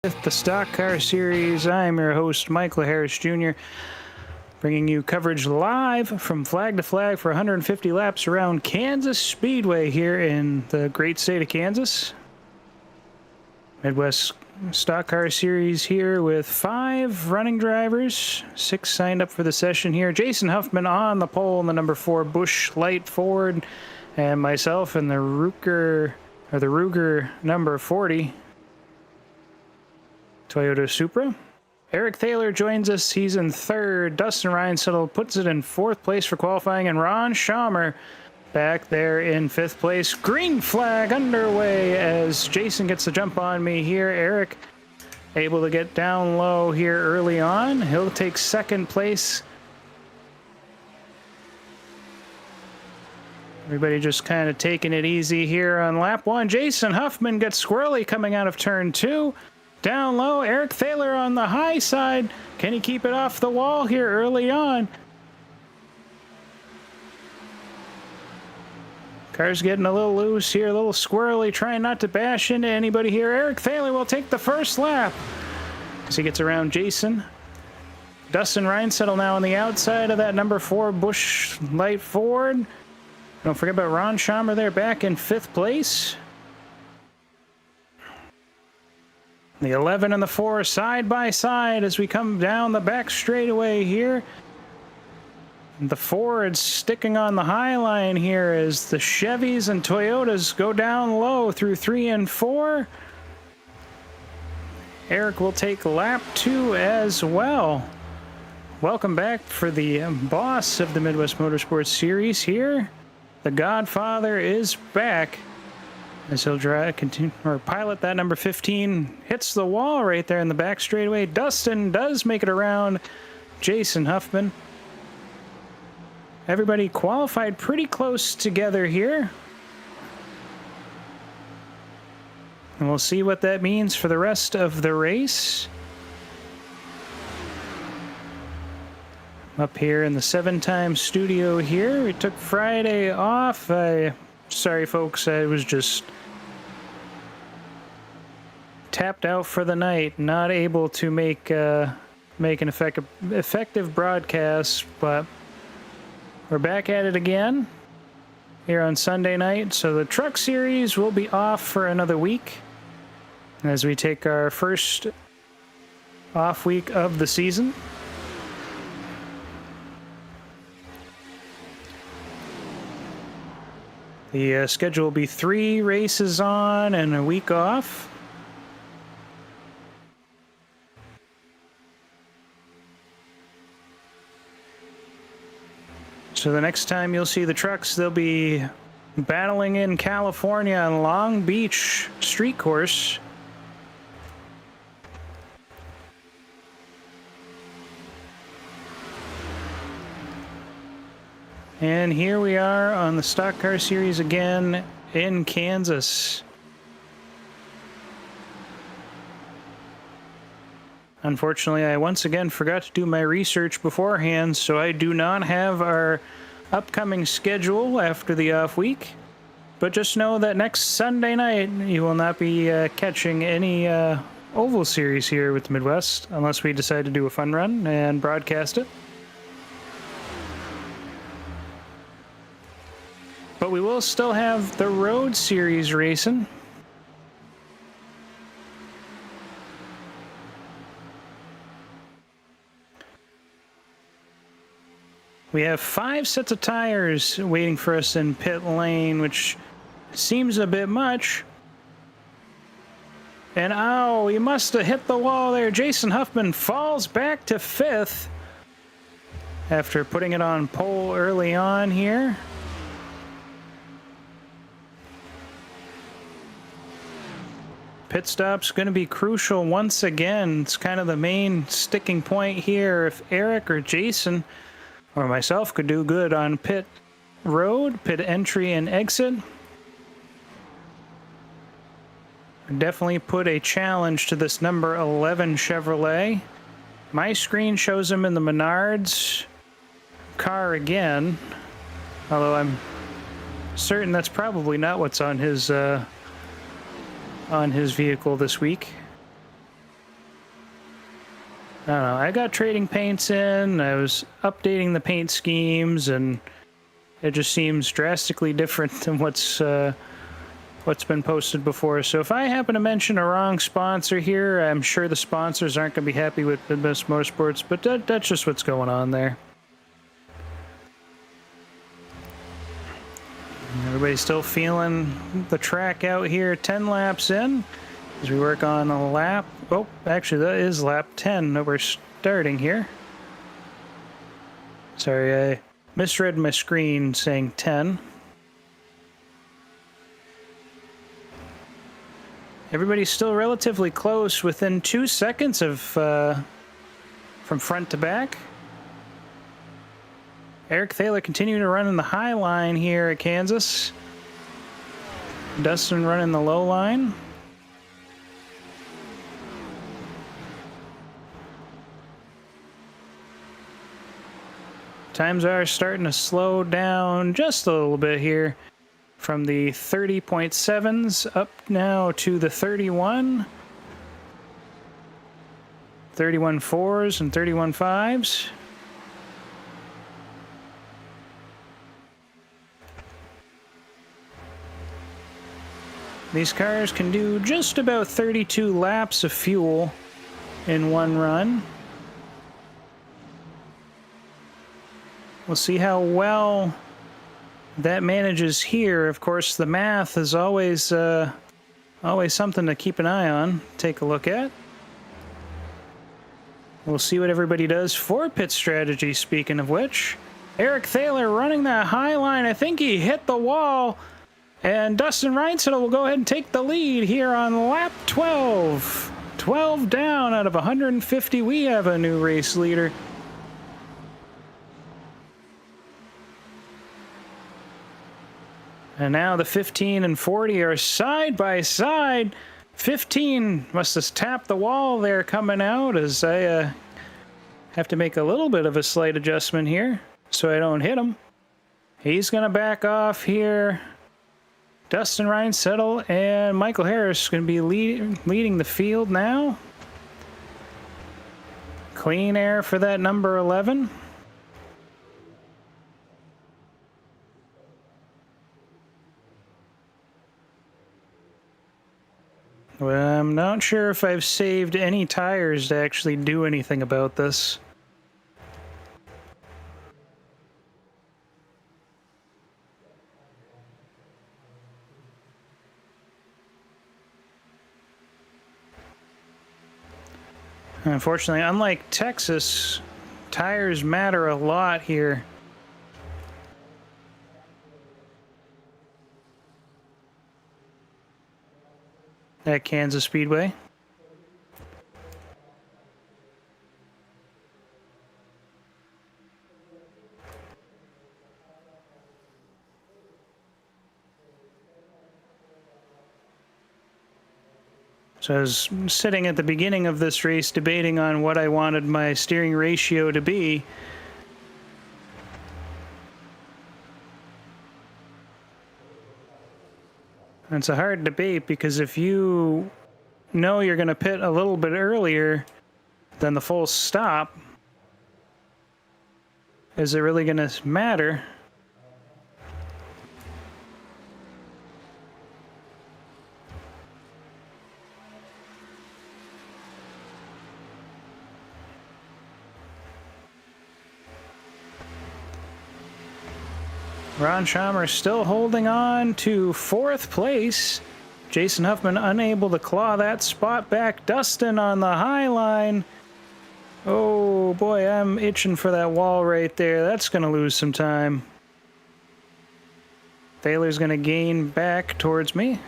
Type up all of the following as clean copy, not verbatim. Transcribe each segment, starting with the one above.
With the Stock Car Series, I'm your host, Michael Harris Jr., bringing you coverage live from flag to flag for 150 laps around Kansas Speedway here in the great state of Kansas. Midwest Stock Car Series here with 5 running drivers, 6 signed up for the session here. Jason Huffman on the pole in the number 4 Busch Light Ford, and myself in the Ruger number 40 Toyota Supra. Eric Thaler joins us. He's in 3rd. Dustin Reinsettle puts it in 4th place for qualifying, and Ron Schaumer back there in 5th place. Green flag underway as Jason gets the jump on me here. Eric able to get down low here early on. He'll take 2nd place. Everybody just kind of taking it easy here on lap 1. Jason Huffman gets squirrely coming out of turn 2. Down low, Eric Thaler on the high side. Can he keep it off the wall here early on? Car's getting a little loose here, a little squirrely, trying not to bash into anybody here. Eric Thaler will take the first lap as he gets around Jason. Dustin Reinsettle now on the outside of that number 4 Busch Light Ford. Don't forget about Ron Schaumer there back in 5th place. The 11 and the 4 side by side as we come down the back straightaway here. The Ford's sticking on the high line here as the Chevys and Toyotas go down low through 3 and 4. Eric will take lap 2 as well. Welcome back for the boss of the Midwest Motorsports Series here. The Godfather is back. As he'll pilot that number 15, hits the wall right there in the back straightaway. Dustin does make it around Jason Huffman. Everybody qualified pretty close together here. And we'll see what that means for the rest of the race. Up here in the 7-time studio here. We took Friday off. Sorry, folks, I was just tapped out for the night, not able to make an effective broadcast, but we're back at it again here on Sunday night. So the Truck Series will be off for another week as we take our first off week of the season. The schedule will be 3 races on and a week off. So the next time you'll see the trucks, they'll be battling in California on Long Beach Street Course. And here we are on the Stock Car Series again in Kansas. Unfortunately, I once again forgot to do my research beforehand, so I do not have our upcoming schedule after the off week. But just know that next Sunday night, you will not be catching any Oval Series here with the Midwest, unless we decide to do a fun run and broadcast it. But we will still have the Road Series racing. We have 5 sets of tires waiting for us in pit lane, which seems a bit much. And ow, he must have hit the wall there. Jason Huffman falls back to 5th after putting it on pole early on here. Pit stop's going to be crucial once again. It's kind of the main sticking point here. If Eric or Jason or myself could do good on pit road, pit entry and exit, definitely put a challenge to this number 11 Chevrolet. My screen shows him in the Menards car again, although I'm certain that's probably not what's on his vehicle this week. I don't know. I got trading paints in. I was updating the paint schemes, and it just seems drastically different than what's been posted before. So if I happen to mention a wrong sponsor here, I'm sure the sponsors aren't going to be happy with the best Motorsports, but that's just what's going on there. Everybody's still feeling the track out here 10 laps in as we work on a lap. Oh, actually, that is lap 10 that we're starting here. Sorry, I misread my screen saying 10. Everybody's still relatively close, within 2 seconds of from front to back. Eric Thaler continuing to run in the high line here at Kansas. Dustin running the low line. Times are starting to slow down just a little bit here. From the 30.7s up now to the 31. 31 4s and 31 5s. These cars can do just about 32 laps of fuel in one run. We'll see how well that manages here. Of course, the math is always something to keep an eye on, take a look at. We'll see what everybody does for pit strategy, speaking of which. Eric Thaler running that high line. I think he hit the wall. And Dustin Reinsettle will go ahead and take the lead here on lap 12. 12 down out of 150. We have a new race leader. And now the 15 and 40 are side by side. 15 must have tapped the wall there coming out, as I have to make a little bit of a slight adjustment here so I don't hit him. He's going to back off here. Dustin Reinsettle and Michael Harris going to be leading the field now. Clean air for that number 11. Well, I'm not sure if I've saved any tires to actually do anything about this. Unfortunately, unlike Texas, tires matter a lot here. At Kansas Speedway. So I was sitting at the beginning of this race debating on what I wanted my steering ratio to be. It's a hard debate because if you know you're going to pit a little bit earlier than the full stop, is it really going to matter? Ron Schamer still holding on to 4th place. Jason Huffman unable to claw that spot back. Dustin on the high line. Oh boy, I'm itching for that wall right there. That's going to lose some time. Thaler's going to gain back towards me.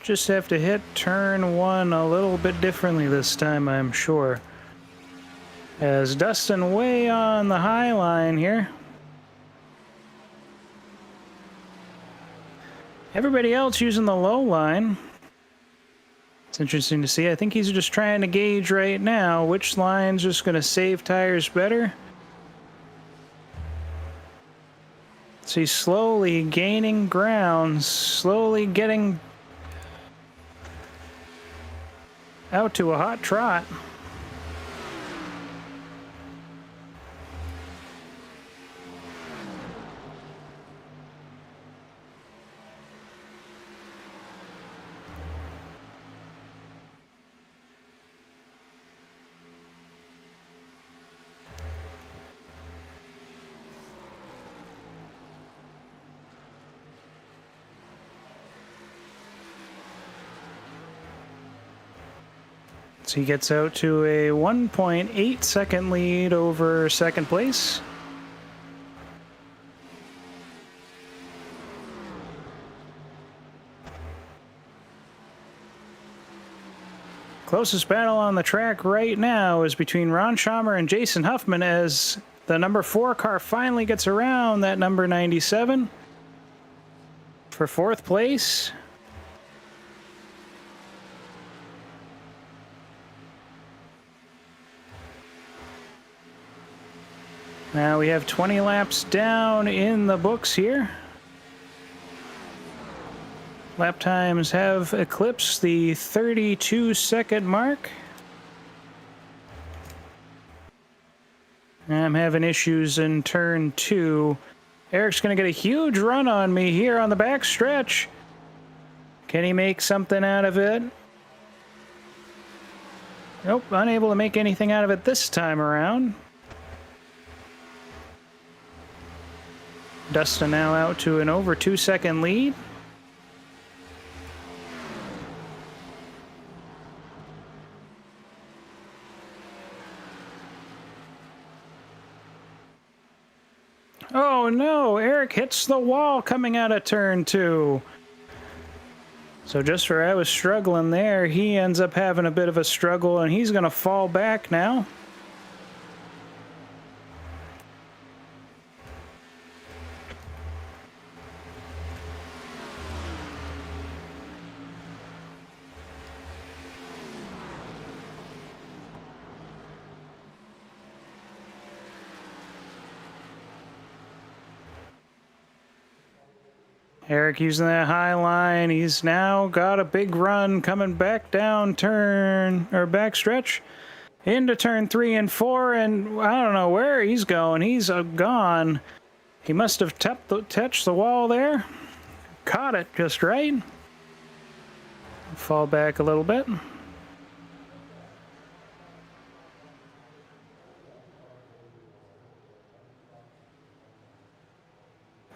Just have to hit turn 1 a little bit differently this time, I'm sure. As Dustin way on the high line here. Everybody else using the low line. It's interesting to see. I think he's just trying to gauge right now which line's just going to save tires better. he's slowly gaining ground, slowly getting out to a hot trot. So he gets out to a 1.8 second lead over second place. Closest battle on the track right now is between Ron Schamer and Jason Huffman as the number 4 car finally gets around that number 97 for 4th place. Now we have 20 laps down in the books here. Lap times have eclipsed the 32-second mark. I'm having issues in turn 2. Eric's going to get a huge run on me here on the back stretch. Can he make something out of it? Nope, unable to make anything out of it this time around. Dustin now out to an over 2-second lead. Oh no, Eric hits the wall coming out of turn 2. So just where I was struggling there, he ends up having a bit of a struggle and he's going to fall back now. Eric using that high line. He's now got a big run coming back down turn or back stretch into turn 3 and 4, and I don't know where he's going. He's gone. He must have touched the wall there. Caught it just right. Fall back a little bit.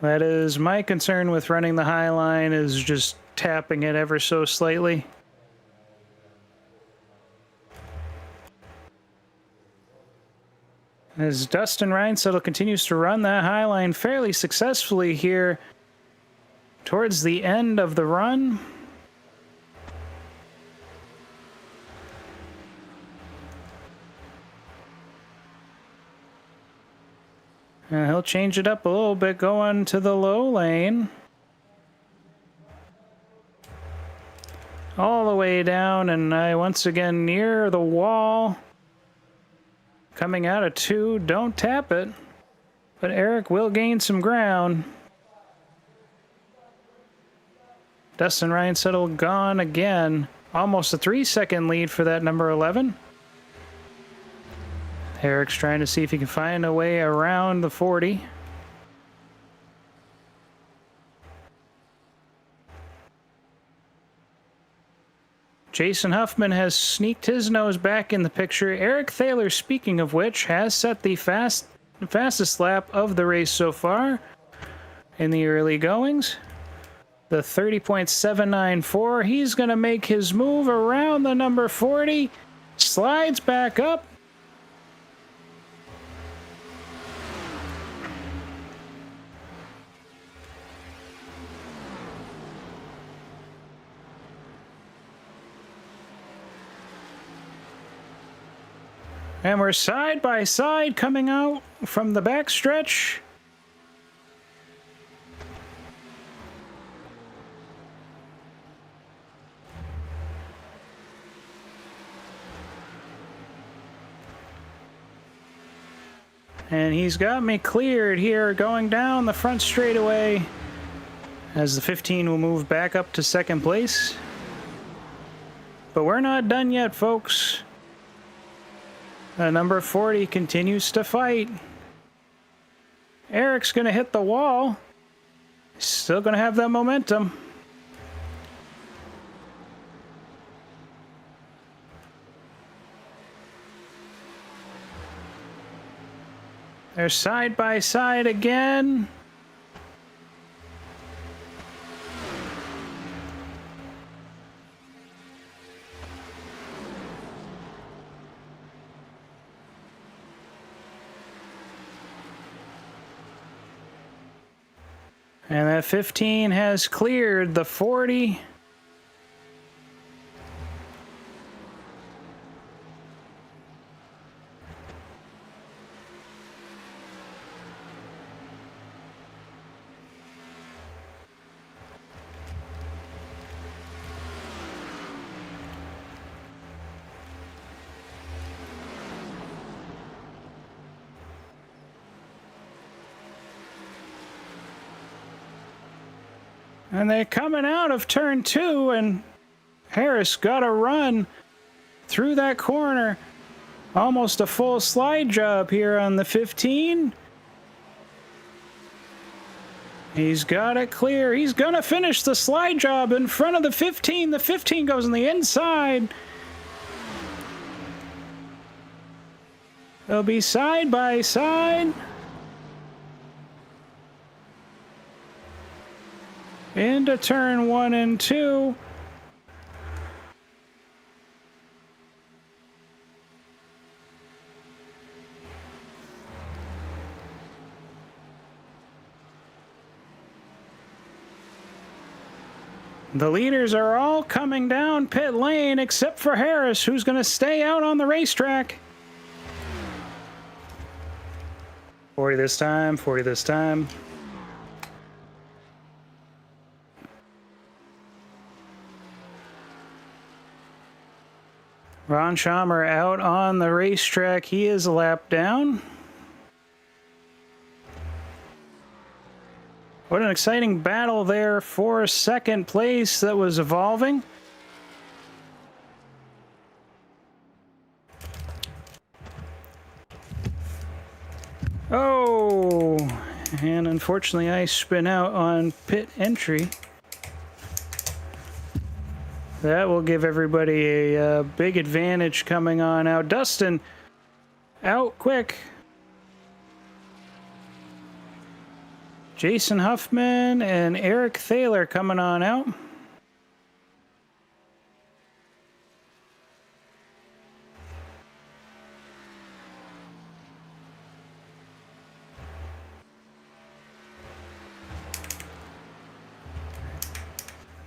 That is my concern with running the high line, is just tapping it ever so slightly. As Dustin Reinsettle continues to run that high line fairly successfully here towards the end of the run. And he'll change it up a little bit going to the low lane. All the way down, and I once again near the wall. Coming out of 2, don't tap it. But Eric will gain some ground. Dustin Reinsettle gone again. Almost a 3-second lead for that number 11. Eric's trying to see if he can find a way around the 40. Jason Huffman has sneaked his nose back in the picture. Eric Thaler, speaking of which, has set the fastest lap of the race so far in the early goings. The 30.794. He's going to make his move around the number 40. Slides back up. And we're side by side coming out from the back stretch. And he's got me cleared here going down the front straightaway as the 15 will move back up to second place. But we're not done yet, folks. Number 40 continues to fight. Eric's going to hit the wall. Still going to have that momentum. They're side by side again. And that 15 has cleared the 40. And they're coming out of turn 2, and Harris got a run through that corner. Almost a full slide job here on the 15. He's got it clear. He's going to finish the slide job in front of the 15. The 15 goes on the inside. They'll be side by side. Into turn 1 and 2. The leaders are all coming down pit lane except for Harris, who's going to stay out on the racetrack. 40 this time, 40 this time. Ron Schamer out on the racetrack. He is a lap down. What an exciting battle there for second place that was evolving. Oh, and unfortunately I spin out on pit entry. That will give everybody a big advantage coming on out. Dustin, out quick. Jason Huffman and Eric Thaler coming on out.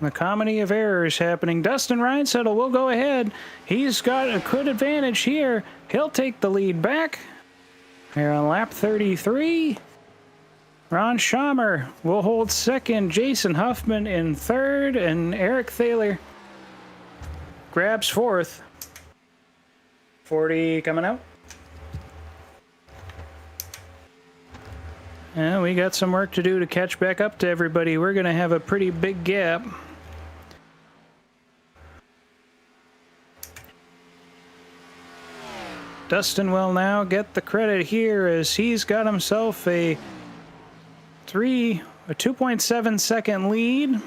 The comedy of errors happening. Dustin Reinsettle will go ahead. He's got a good advantage here. He'll take the lead back. Here on lap 33. Ron Schamer will hold second. Jason Huffman in third. And Eric Thaler grabs fourth. 40 coming out. And we got some work to do to catch back up to everybody. We're going to have a pretty big gap. Dustin will now get the credit here as he's got himself a 2.7 second lead.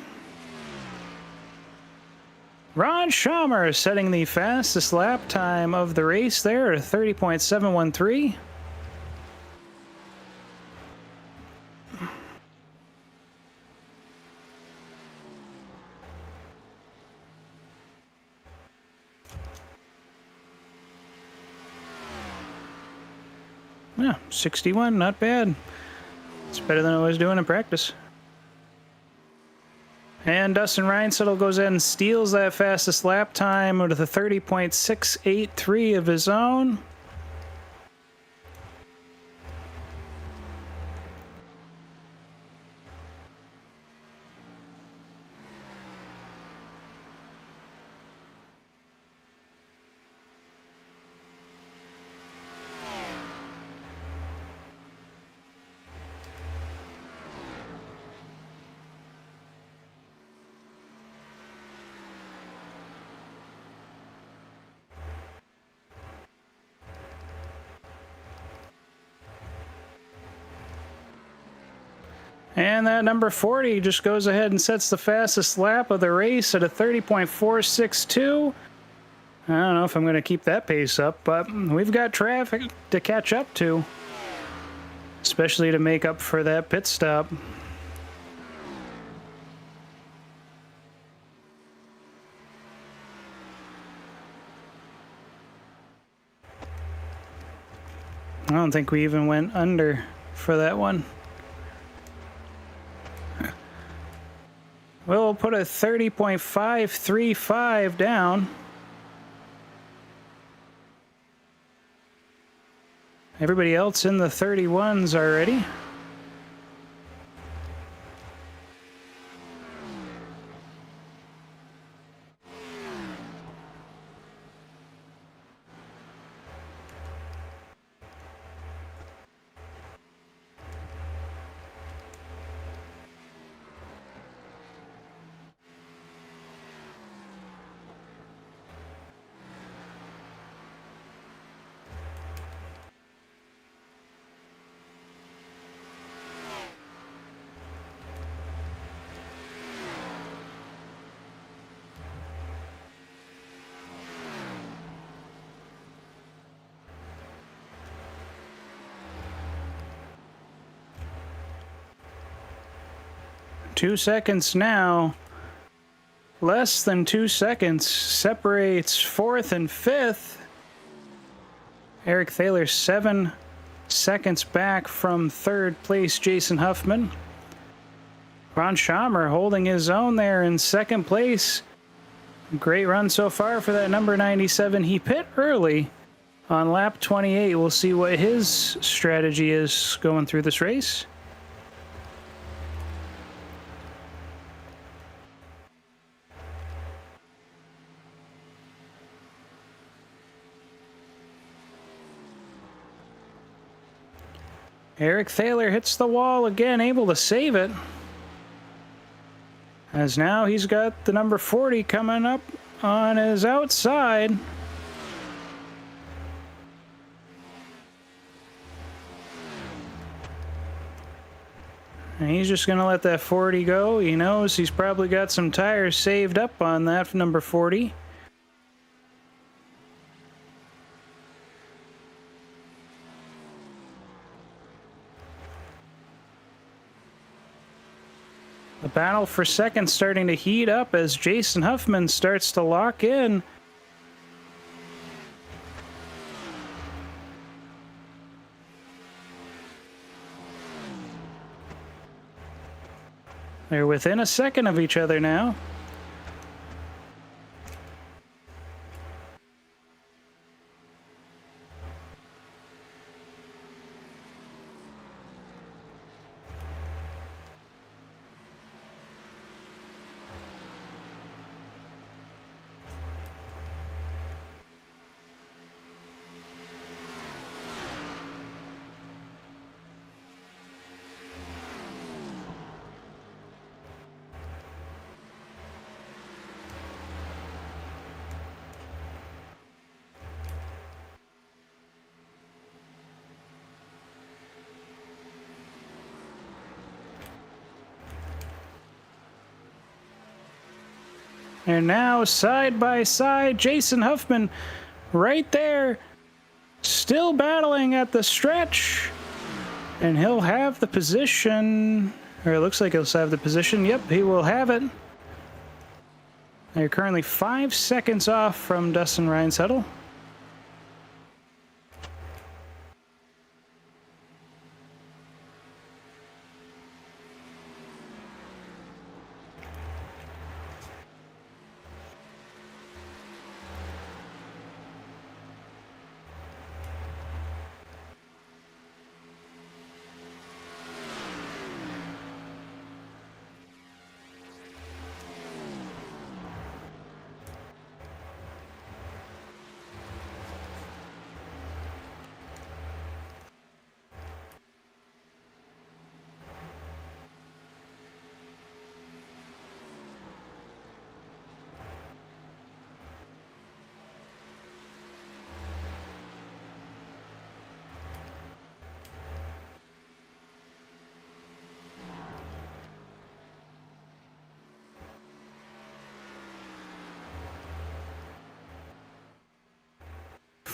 Ron Schamer setting the fastest lap time of the race there at 30.713. Yeah, 61, not bad. It's better than I was doing in practice. And Dustin Reinsettle goes in and steals that fastest lap time with a 30.683 of his own. And that number 40 just goes ahead and sets the fastest lap of the race at a 30.462. I don't know if I'm going to keep that pace up, but we've got traffic to catch up to, especially to make up for that pit stop. I don't think we even went under for that one. We'll put a 30.535 down. Everybody else in the 31s already. Two seconds now. Less than 2 seconds separates fourth and fifth. Eric Thaler 7 seconds back from third place Jason Huffman. Ron Schamer holding his own there in second place. Great run so far for that number 97. He pit early on lap 28. We'll see what his strategy is going through this race. Eric Thaler hits the wall again, able to save it. As now he's got the number 40 coming up on his outside. And he's just going to let that 40 go. He knows he's probably got some tires saved up on that number 40. The battle for second starting to heat up as Jason Huffman starts to lock in. They're within a second of each other now. And now side by side, Jason Huffman right there, still battling at the stretch. And he'll have the position, or it looks like he'll have the position. Yep, he will have it. They're currently 5 seconds off from Dustin Reinsettle.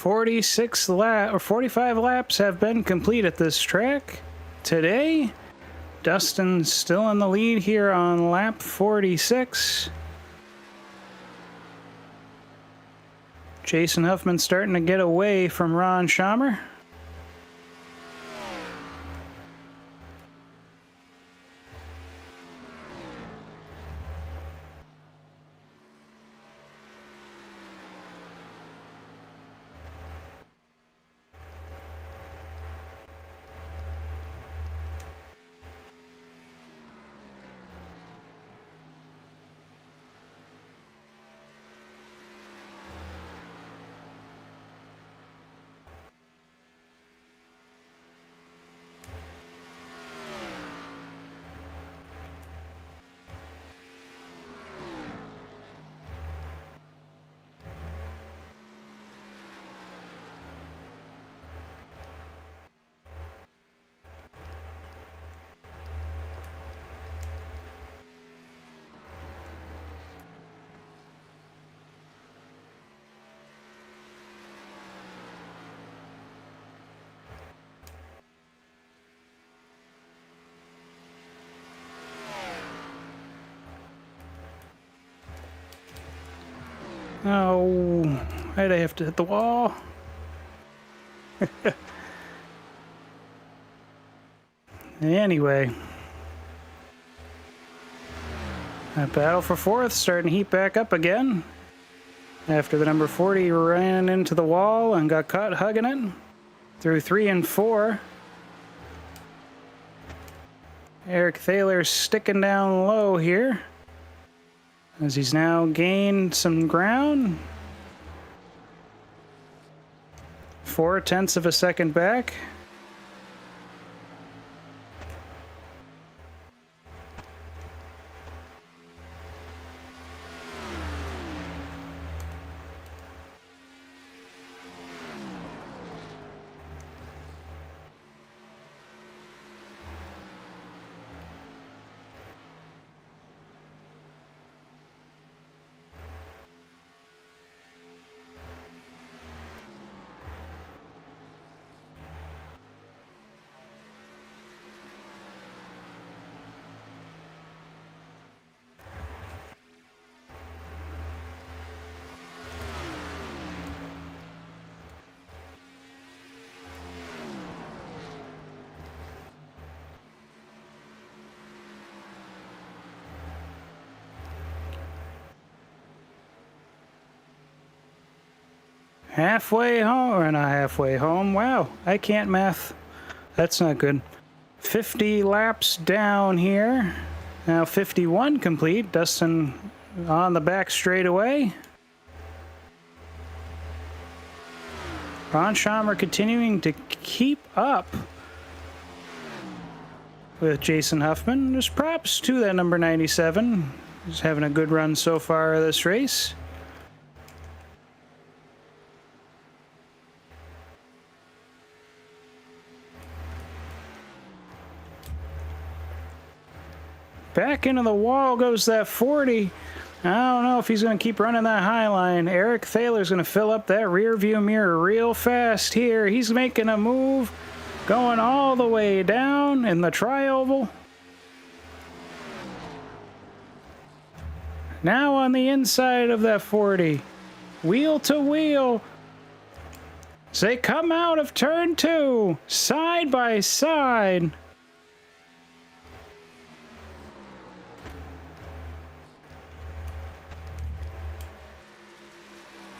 45 laps have been complete at this track today. Dustin's still in the lead here on lap 46. Jason Huffman starting to get away from Ron Schamer. Oh, why'd I have to hit the wall? Anyway. That battle for fourth starting to heat back up again. After the number 40 ran into the wall and got caught hugging it. Through 3 and 4. Eric Thaler's sticking down low here, as he's now gained some ground. 0.4 of a second back. Halfway home, or not halfway home. Wow, I can't math. That's not good. 50 laps down here. Now 51 complete. Dustin on the back straightaway. Ron Schamer continuing to keep up with Jason Huffman. Just props to that number 97. He's having a good run so far this race. Back into the wall goes that 40. I don't know if he's going to keep running that high line. Eric Thaler's going to fill up that rear view mirror real fast here. He's making a move, going all the way down in the tri-oval. Now on the inside of that 40. Wheel to wheel. As they come out of turn 2, side by side.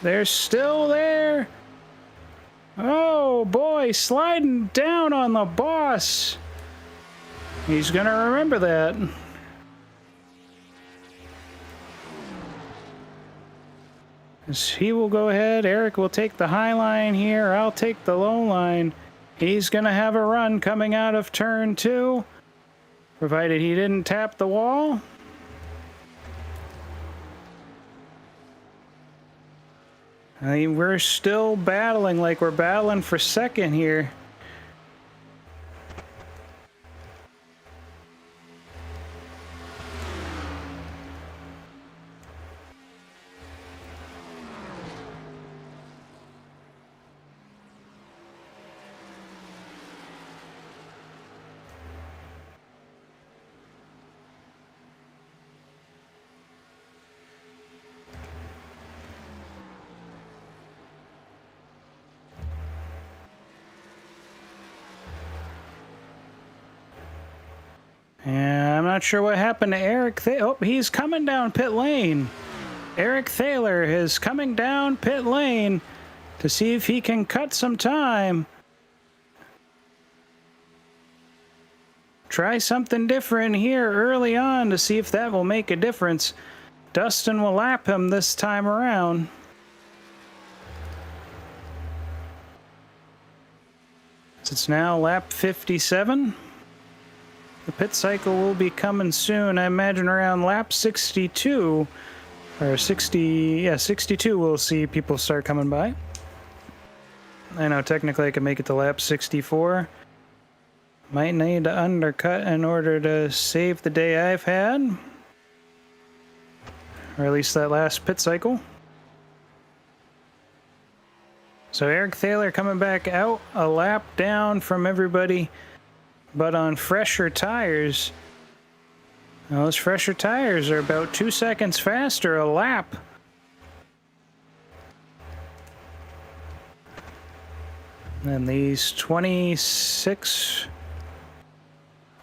They're still there. Oh boy, sliding down on the boss. He's gonna remember that. As he will go ahead. Eric will take the high line here. I'll take the low line. He's gonna have a run coming out of turn 2, provided he didn't tap the wall. I mean, we're still battling like we're battling for second here. not sure what happened to Eric. Oh, he's coming down pit lane. Eric Thaler is coming down pit lane to see if he can cut some time. Try something different here early on to see if that will make a difference. Dustin will lap him this time around. It's now lap 57. The pit cycle will be coming soon. I imagine around lap 62 or 60, yeah, 62 we'll see people start coming by. I know technically I can make it to lap 64. Might need to undercut in order to save the day I've had. Or at least that last pit cycle. So Eric Thaler coming back out a lap down from everybody, but on fresher tires. Now those fresher tires are about 2 seconds faster a lap. And these 26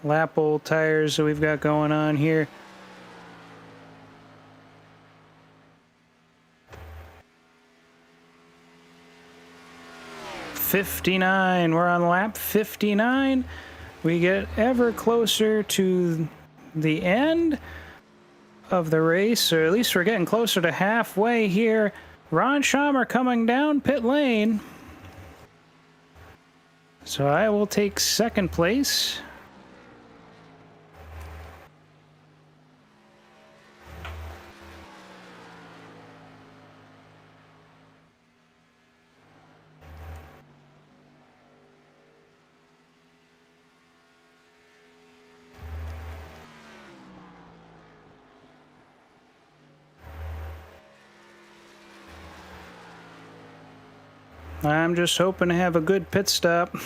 lap old tires that we've got going on here. '59. We're on lap 59. We get ever closer to the end of the race, or at least we're getting closer to halfway here. Ron Schamer coming down pit lane. So I will take second place. I'm just hoping to have a good pit stop.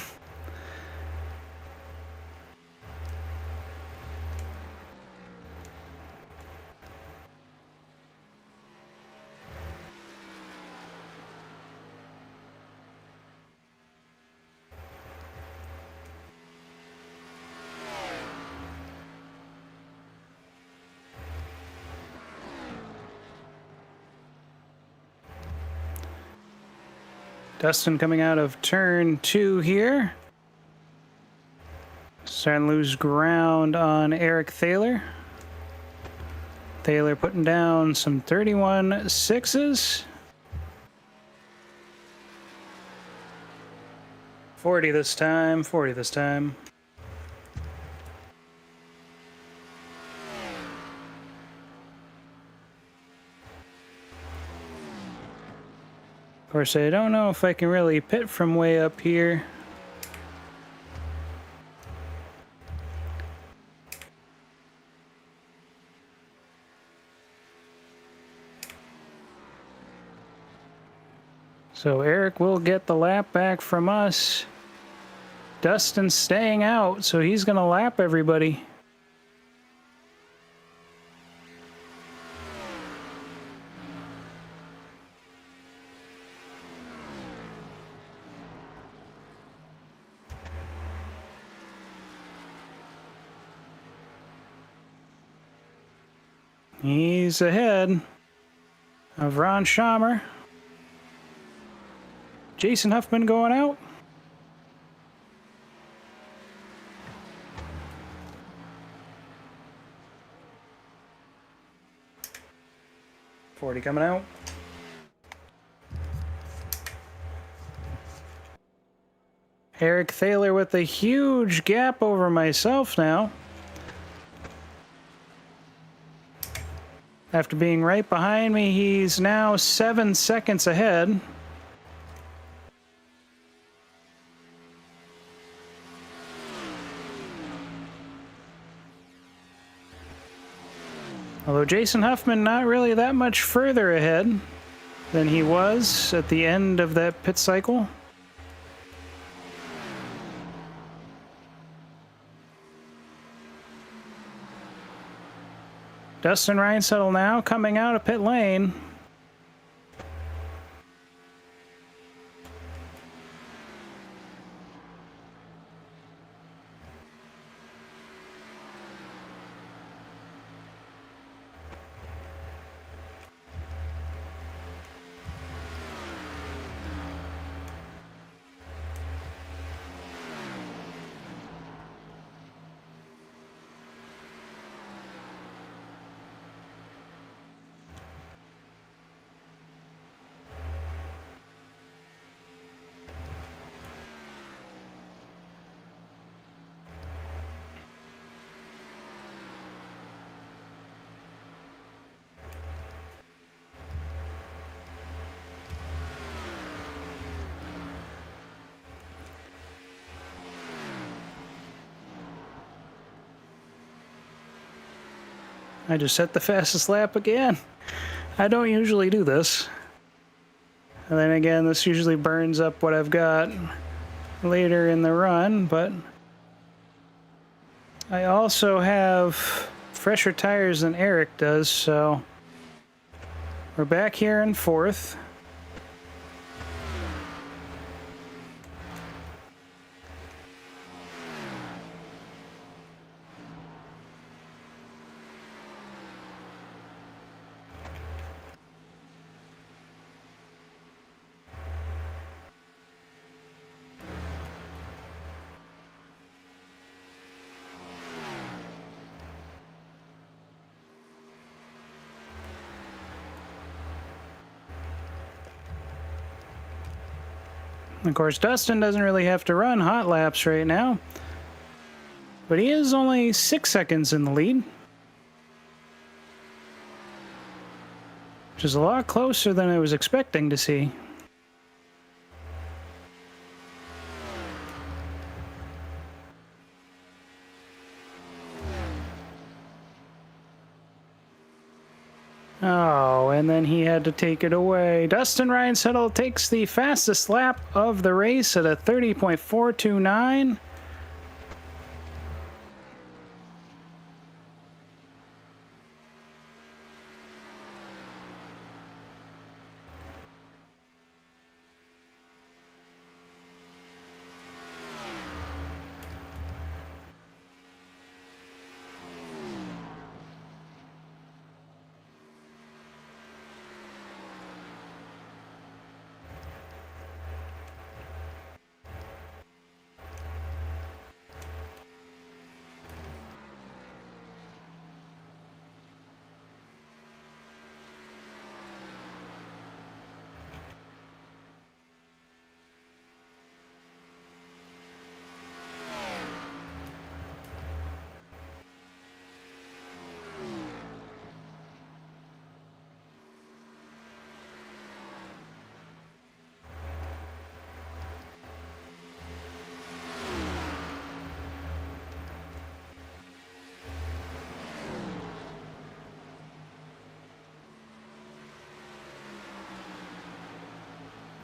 Dustin coming out of turn 2 here. Starting to lose ground on Eric Thaler. Thaler putting down some 31 sixes. 40 this time, 40 this time. Of course, I don't know if I can really pit from way up here. So Eric will get the lap back from us. Dustin's staying out, so he's going to lap everybody. He's ahead of Ron Schamer. Jason Huffman going out. Coming out. Eric Thaler with a huge gap over myself now. After being right behind me, he's now 7 seconds ahead. Although Jason Huffman not really that much further ahead than he was at the end of that pit cycle. Dustin Reinsettle now coming out of pit lane. I just set the fastest lap again. I don't usually do this. And then again, this usually burns up what I've got later in the run, but I also have fresher tires than Eric does, so we're back here in fourth. Of course, Dustin doesn't really have to run hot laps right now, but he is only 6 seconds in the lead, which is a lot closer than I was expecting to see. Oh, and then he had to take it away. Dustin Ryan Settle takes the fastest lap of the race at a 30.429.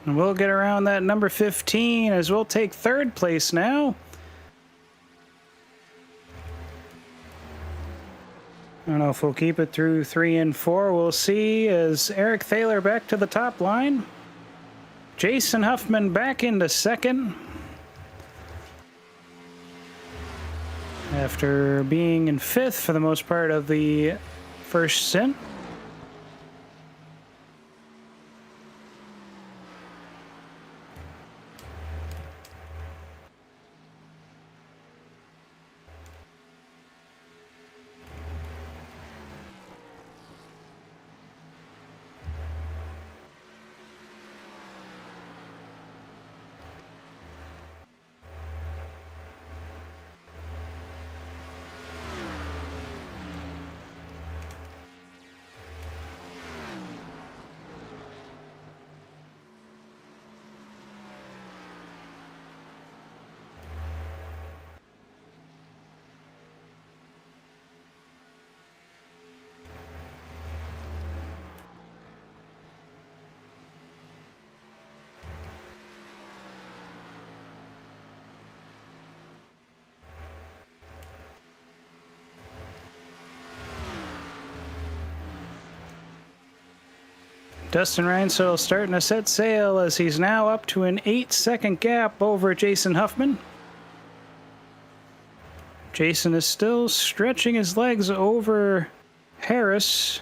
And we'll get around that number 15 as we'll take third place now. I don't know if we'll keep it through 3 and 4. We'll see as Eric Thaler back to the top line. Jason Huffman back into second. After being in 5th for the most part of the first stint. Dustin Reinsoll starting to set sail as he's now up to an 8-second gap over Jason Huffman. Jason is still stretching his legs over Harris.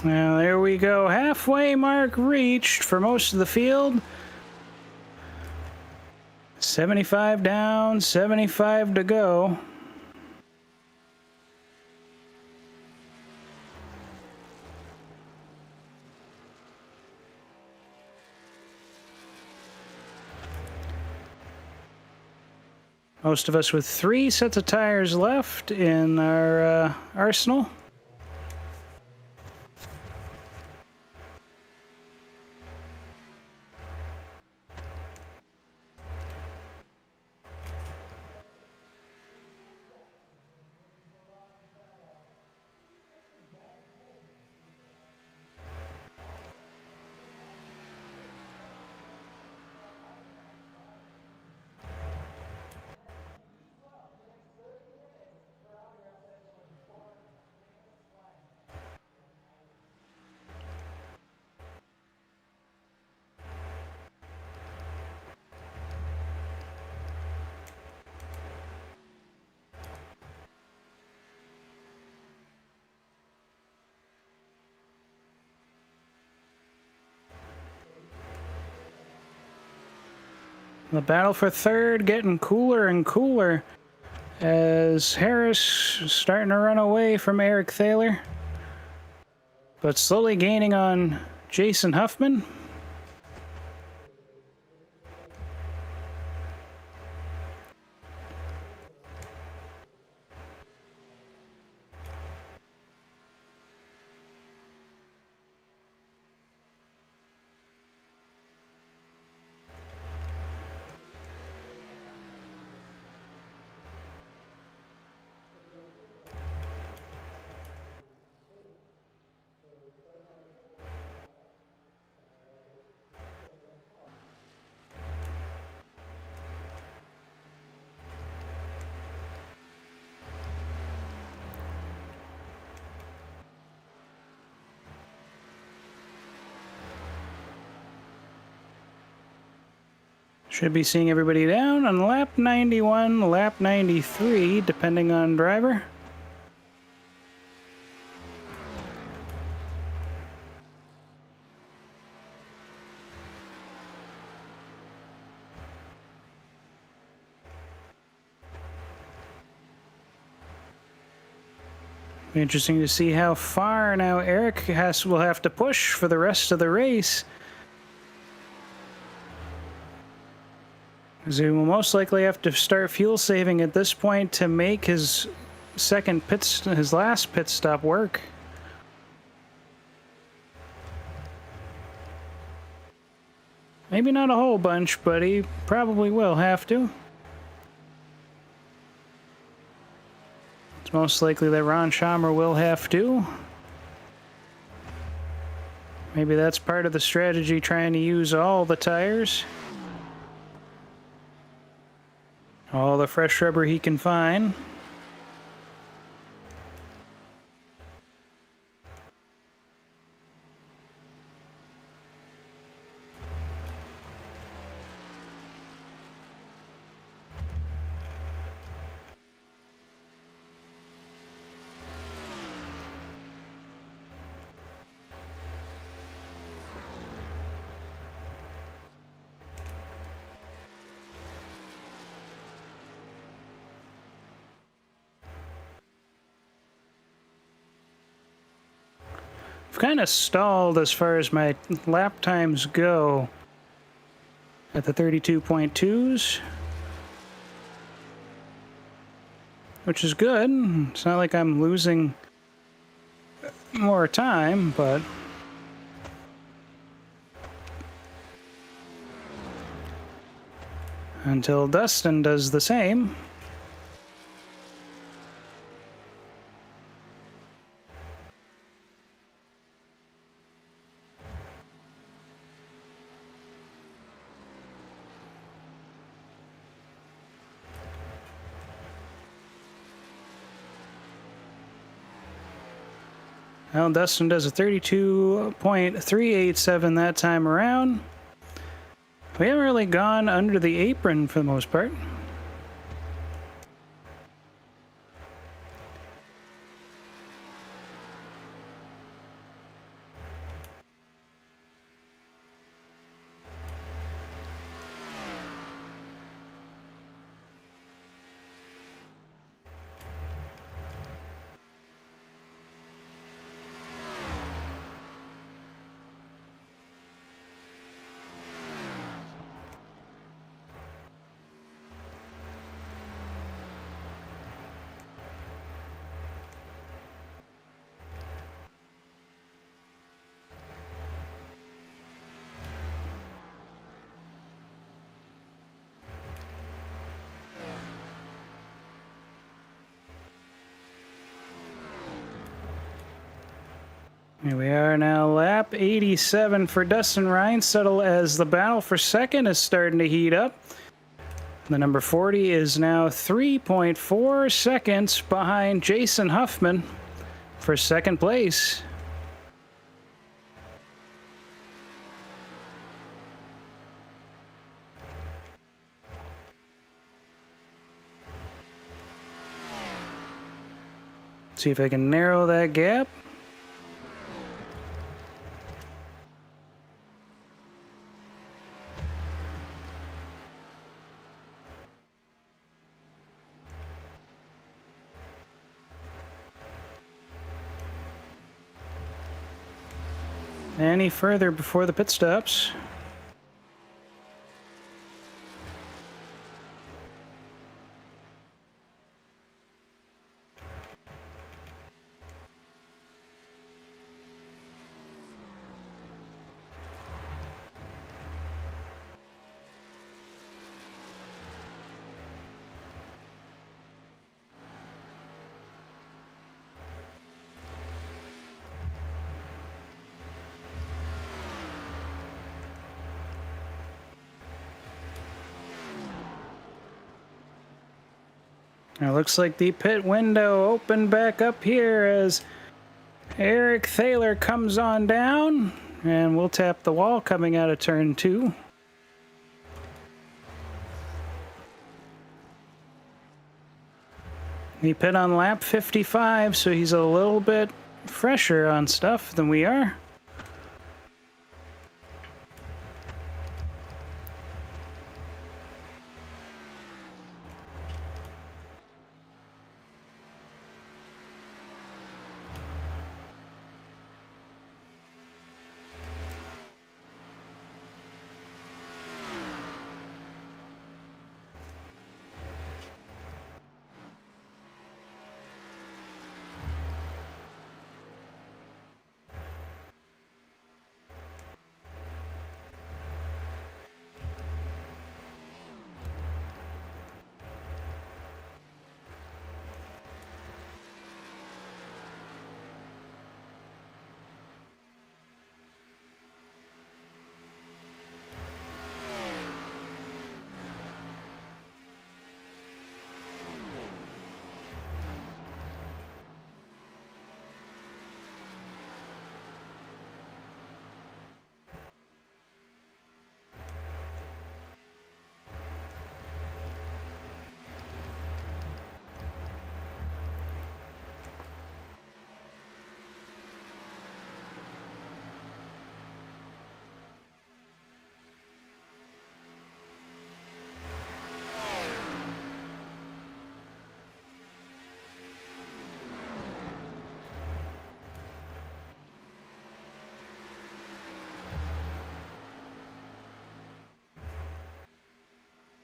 Now there we go. Halfway mark reached for most of the field. 75 down, 75 to go. Most of us with 3 sets of tires left in our arsenal. The battle for third getting cooler and cooler as Harris starting to run away from Eric Thaler, but slowly gaining on Jason Huffman. Should be seeing everybody down on lap 91, lap 93, depending on driver. Be interesting to see how far now Eric will have to push for the rest of the race. Because he will most likely have to start fuel saving at this point to make his last pit stop work. Maybe not a whole bunch, but he probably will have to. It's most likely that Ron Schamer will have to. Maybe that's part of the strategy, trying to use all the tires. All the fresh rubber he can find. I've kind of stalled as far as my lap times go at the 32.2s, which is good. It's not like I'm losing more time, but until Dustin does the same. Well, Dustin does a 32.387 that time around. We haven't really gone under the apron for the most part. Here we are now, lap 87 for Dustin Reinsettle as the battle for second is starting to heat up. The number 40 is now 3.4 seconds behind Jason Huffman for second place. See if I can narrow that gap. Any further before the pit stops. It looks like the pit window opened back up here as Eric Thaler comes on down, and we'll tap the wall coming out of turn 2. He pit on lap 55, so he's a little bit fresher on stuff than we are.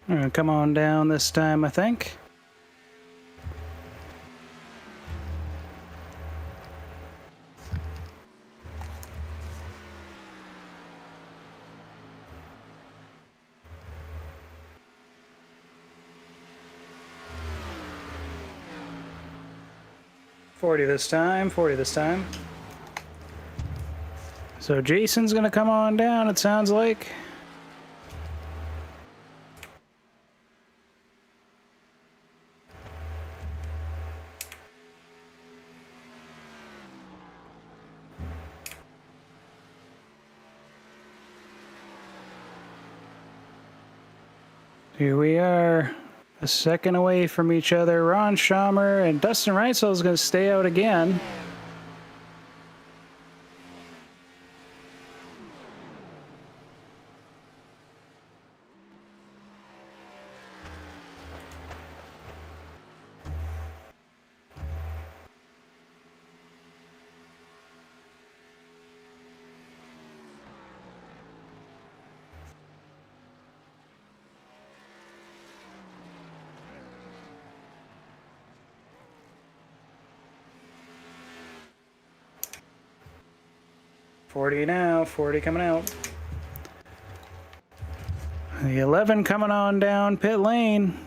I'm gonna come on down this time, I think. $40 this time, $40 this time. So Jason's gonna come on down, it sounds like. Here we are, a second away from each other. Ron Schaumer and Dustin Reitzel is going to stay out again. $40 now, $40 coming out. The 11 coming on down pit lane.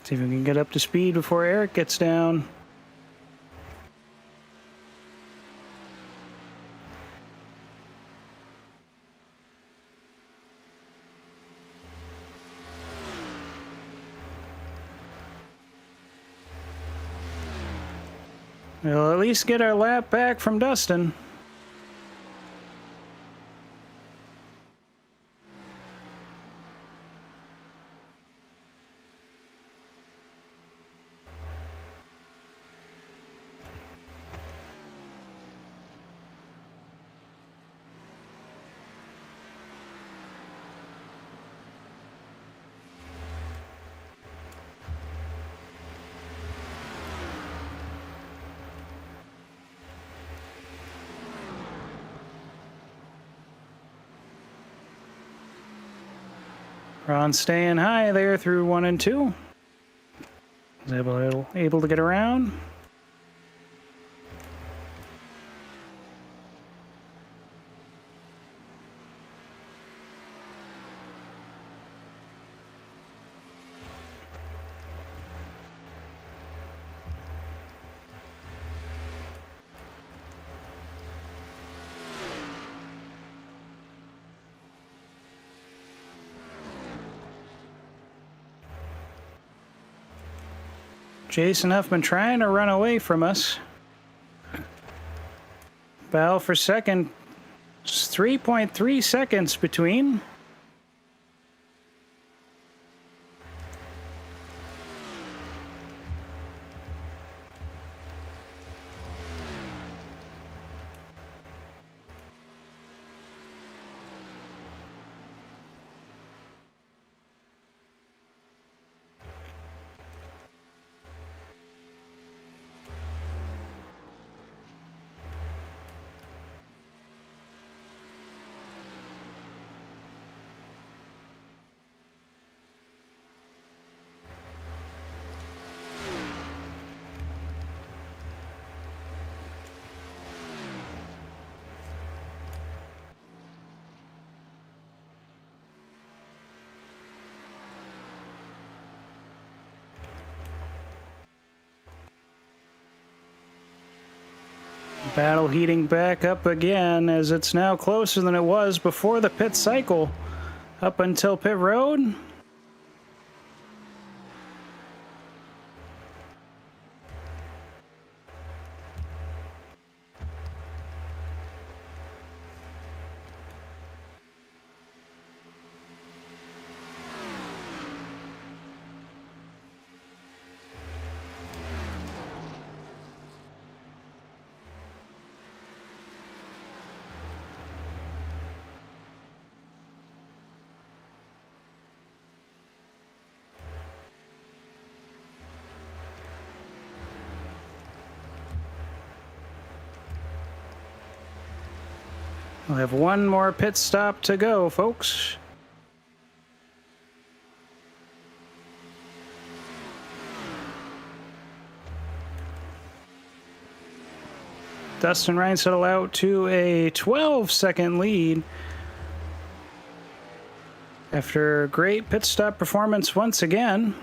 See if we can get up to speed before Eric gets down. We'll at least get our lap back from Dustin. Ron staying high there through 1 and 2. Was able to get around. Jason Huffman trying to run away from us. Battle for second. It's 3.3 seconds between. Battle heating back up again as it's now closer than it was before the pit cycle up until pit road. We'll have one more pit stop to go, folks. Dustin Reinsettle out to a 12-second lead after great pit stop performance once again.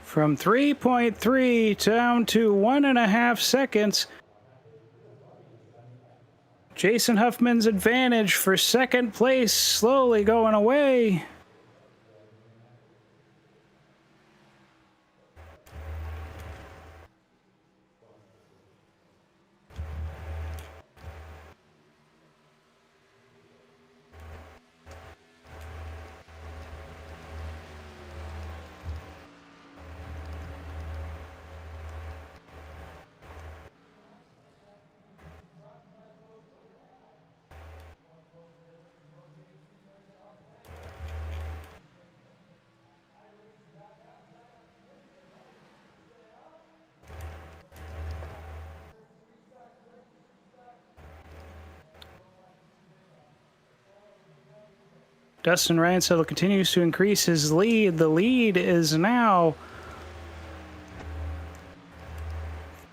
From 3.3 down to 1.5 seconds. Jason Huffman's advantage for second place slowly going away. Dustin Reinsettle continues to increase his lead. The lead is now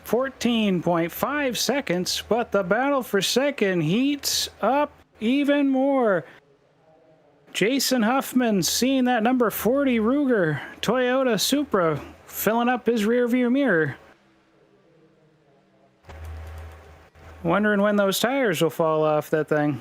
14.5 seconds, but the battle for second heats up even more. Jason Huffman seeing that number 40 Ruger Toyota Supra filling up his rearview mirror. Wondering when those tires will fall off that thing.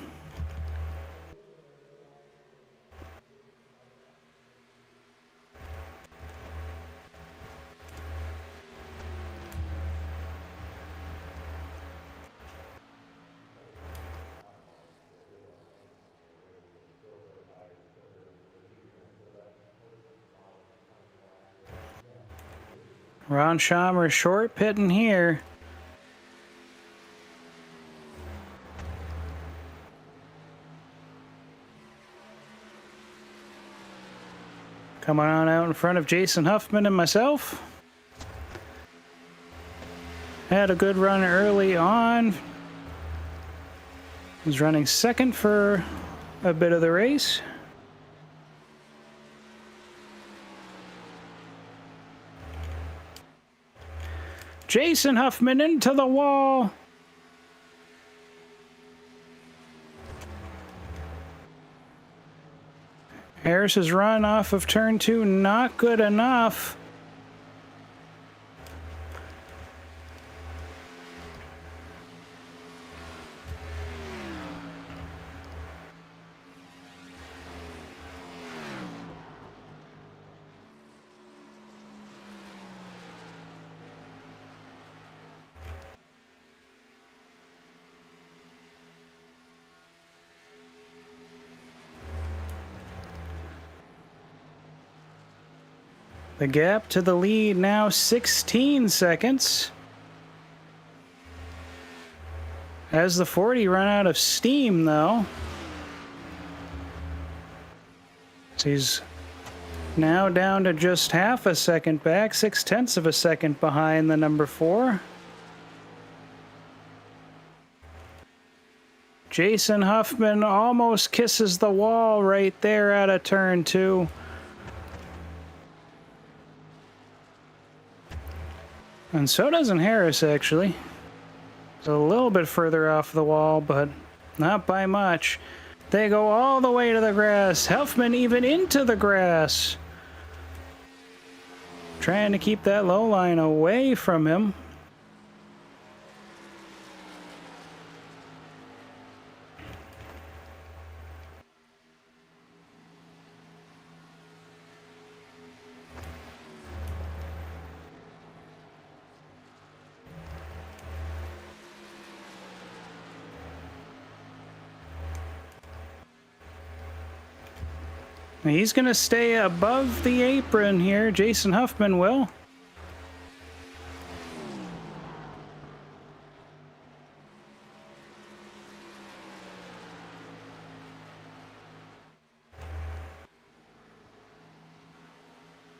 Ron Schamer short pitting here. Coming on out in front of Jason Huffman and myself. Had a good run early on. Was running second for a bit of the race. Jason Huffman into the wall. Harris's run off of turn 2, not good enough. The gap to the lead now 16 seconds. As the 40 run out of steam, though. So he's now down to just half a second back, 0.6 of a second behind the number 4. Jason Huffman almost kisses the wall right there out of turn 2. And so doesn't Harris, actually. It's a little bit further off the wall, but not by much. They go all the way to the grass. Huffman even into the grass. Trying to keep that low line away from him. He's going to stay above the apron here. Jason Huffman will.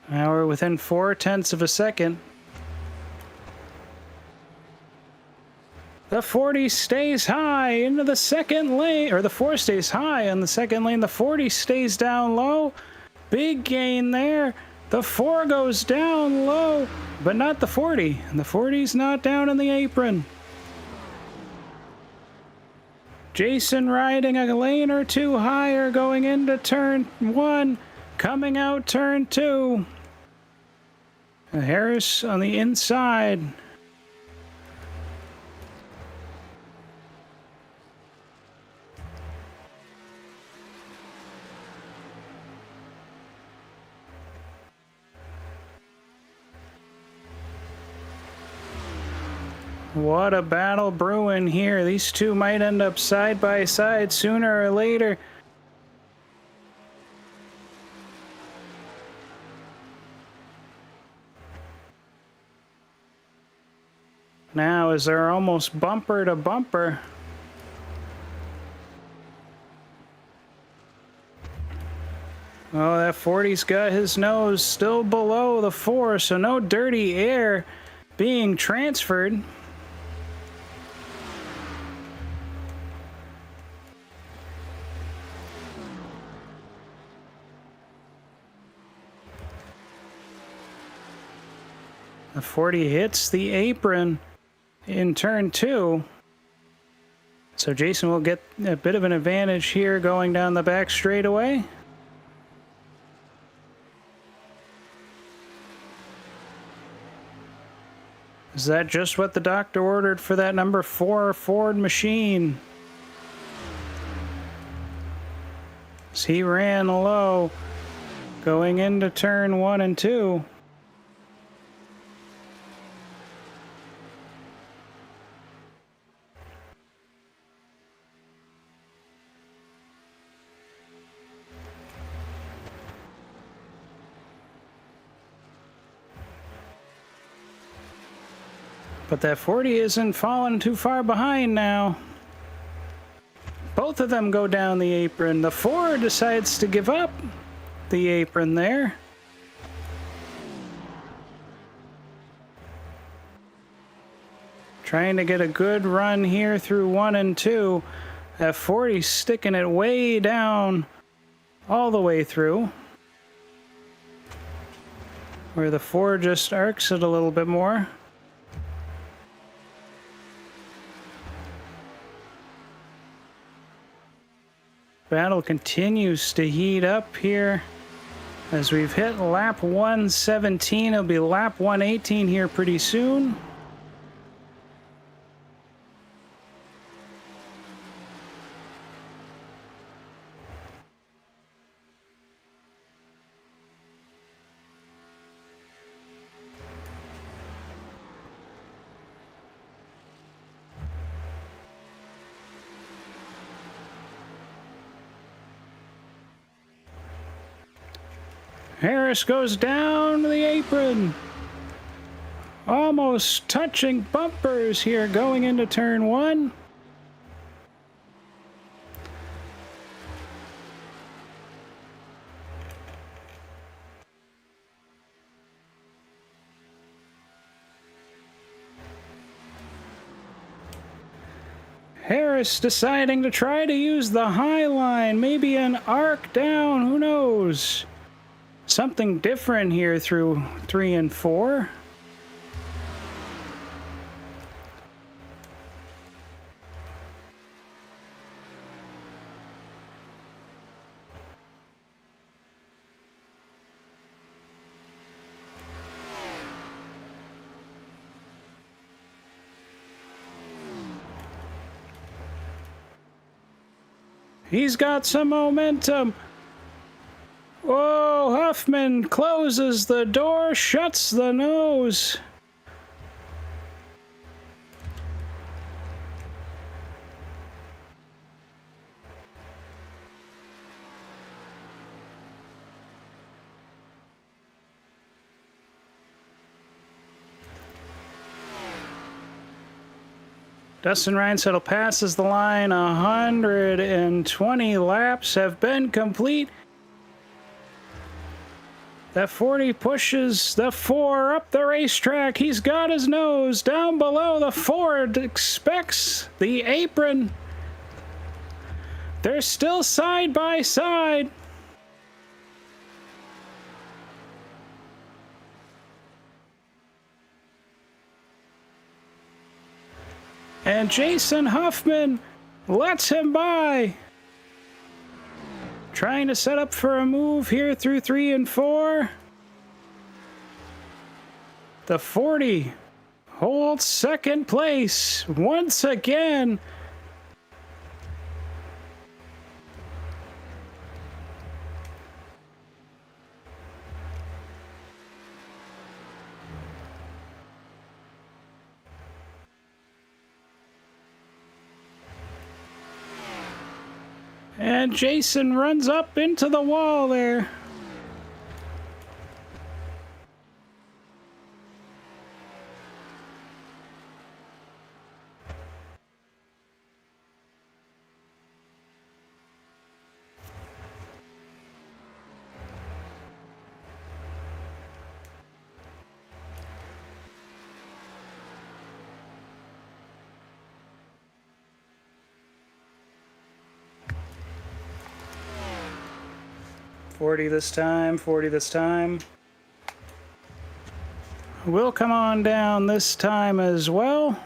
Now we're within 0.4 of a second. The 40 stays high into the second lane, or the 4 stays high in the second lane. The 40 stays down low. Big gain there. The 4 goes down low, but not the 40. And the 40's not down in the apron. Jason riding a lane or 2 higher going into turn 1, coming out turn 2. Harris on the inside. What a battle brewing here. These two might end up side by side sooner or later. Now, as they're almost bumper to bumper. Oh, that 40's got his nose still below the 4, so no dirty air being transferred. The 40 hits the apron in turn 2. So Jason will get a bit of an advantage here going down the back straightaway. Is that just what the doctor ordered for that number 4 Ford machine? As he ran low going into turn 1 and 2. But that 40 isn't falling too far behind now. Both of them go down the apron. The 4 decides to give up the apron there. Trying to get a good run here through 1 and 2. That 40 sticking it way down all the way through. Where the 4 just arcs it a little bit more. Battle continues to heat up here as we've hit lap 117. It'll be lap 118 here pretty soon. Harris goes down the apron. Almost touching bumpers here going into turn 1. Harris deciding to try to use the high line, maybe an arc down, who knows? Something different here through 3 and 4. He's got some momentum. Whoa, Huffman closes the door, shuts the nose. Dustin Reinsettle passes the line. 120 laps have been complete. That 40 pushes the 4 up the racetrack. He's got his nose down below. The 4 expects the apron. They're still side by side. And Jason Huffman lets him by. Trying to set up for a move here through 3 and 4. The 40 holds second place once again. And Jason runs up into the wall there. $40 this time, $40 this time. will come on down this time as well.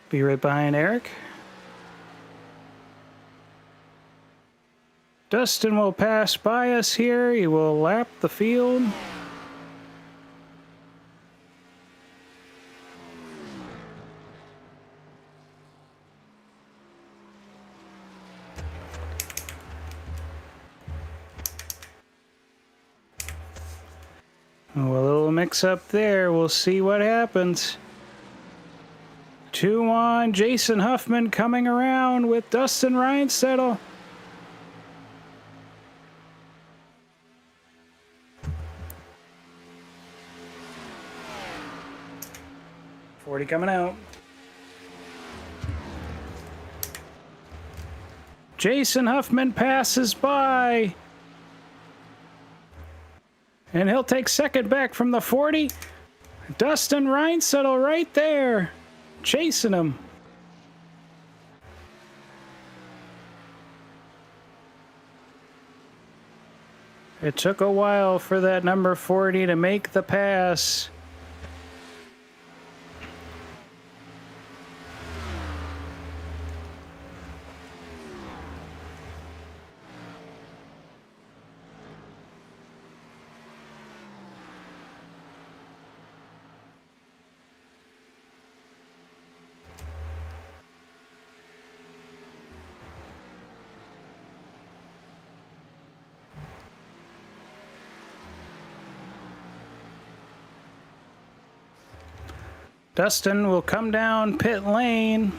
Be right behind Eric. Dustin will pass by us here. He will lap the field. Oh, a little mix up there. We'll see what happens. 2-1, Jason Huffman coming around with Dustin Reinsettle. .40 coming out. Jason Huffman passes by. And he'll take second back from the 40. Dustin Reinsettle right there, chasing him. It took a while for that number 40 to make the pass. Dustin will come down pit lane.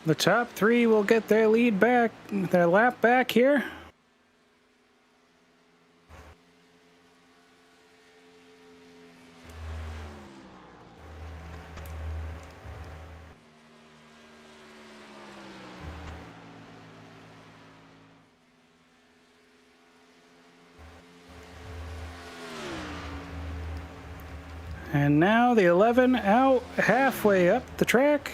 The top three will get their lead back, their lap back here. And now the 11 out halfway up the track.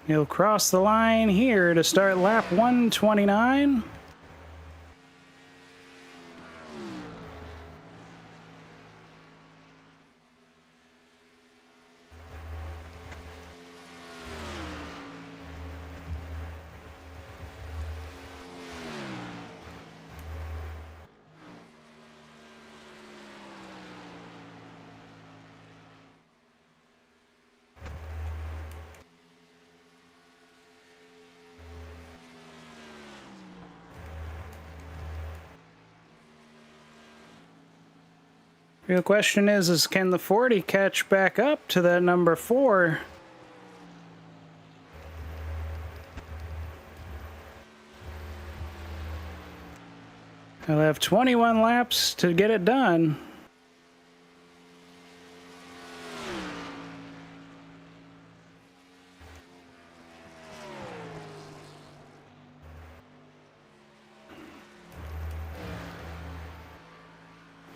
He'll cross the line here to start lap 129. Real question is can the 40 catch back up to that number 4? He'll have 21 laps to get it done.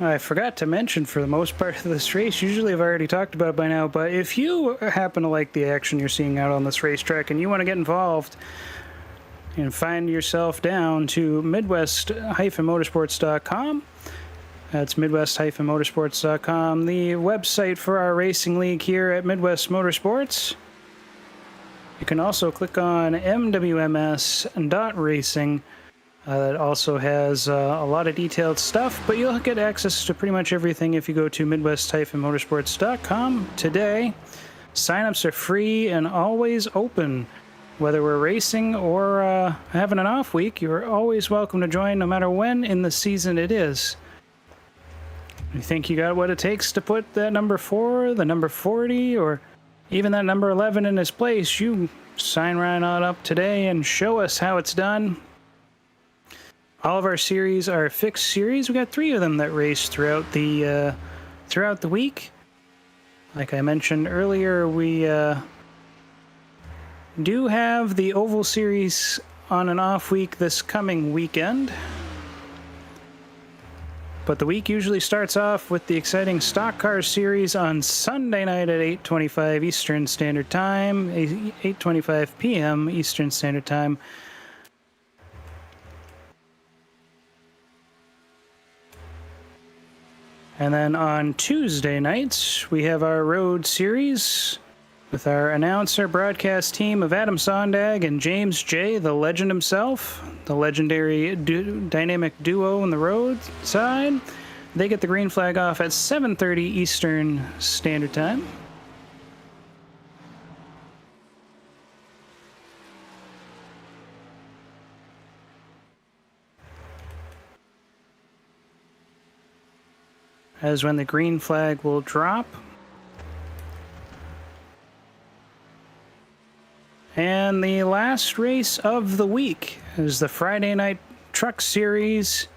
I forgot to mention for the most part of this race, usually I've already talked about it by now, but if you happen to like the action you're seeing out on this racetrack and you want to get involved and find yourself down to midwest-motorsports.com. That's midwest-motorsports.com, the website for our racing league here at Midwest Motorsports. You can also click on mwms.racing. It also has a lot of detailed stuff, but you'll get access to pretty much everything if you go to midwest-motorsports.com today. Signups are free and always open. Whether we're racing or having an off week, you're always welcome to join no matter when in the season it is. You think you got what it takes to put that number 4, the number 40, or even that number 11 in its place, you sign right on up today and show us how it's done. All of our series are fixed series. We got 3 of them that race throughout the week. Like I mentioned earlier, we do have the Oval Series on an off week this coming weekend. But the week usually starts off with the exciting Stock Car Series on Sunday night at 8:25 Eastern Standard Time, 8:25 p.m. Eastern Standard Time. And then on Tuesday nights, we have our Road Series with our announcer broadcast team of Adam Sondag and James J., the legend himself, the legendary dynamic duo on the road side. They get the green flag off at 7:30 Eastern Standard Time. As when the green flag will drop. And the last race of the week is the Friday Night Truck Series,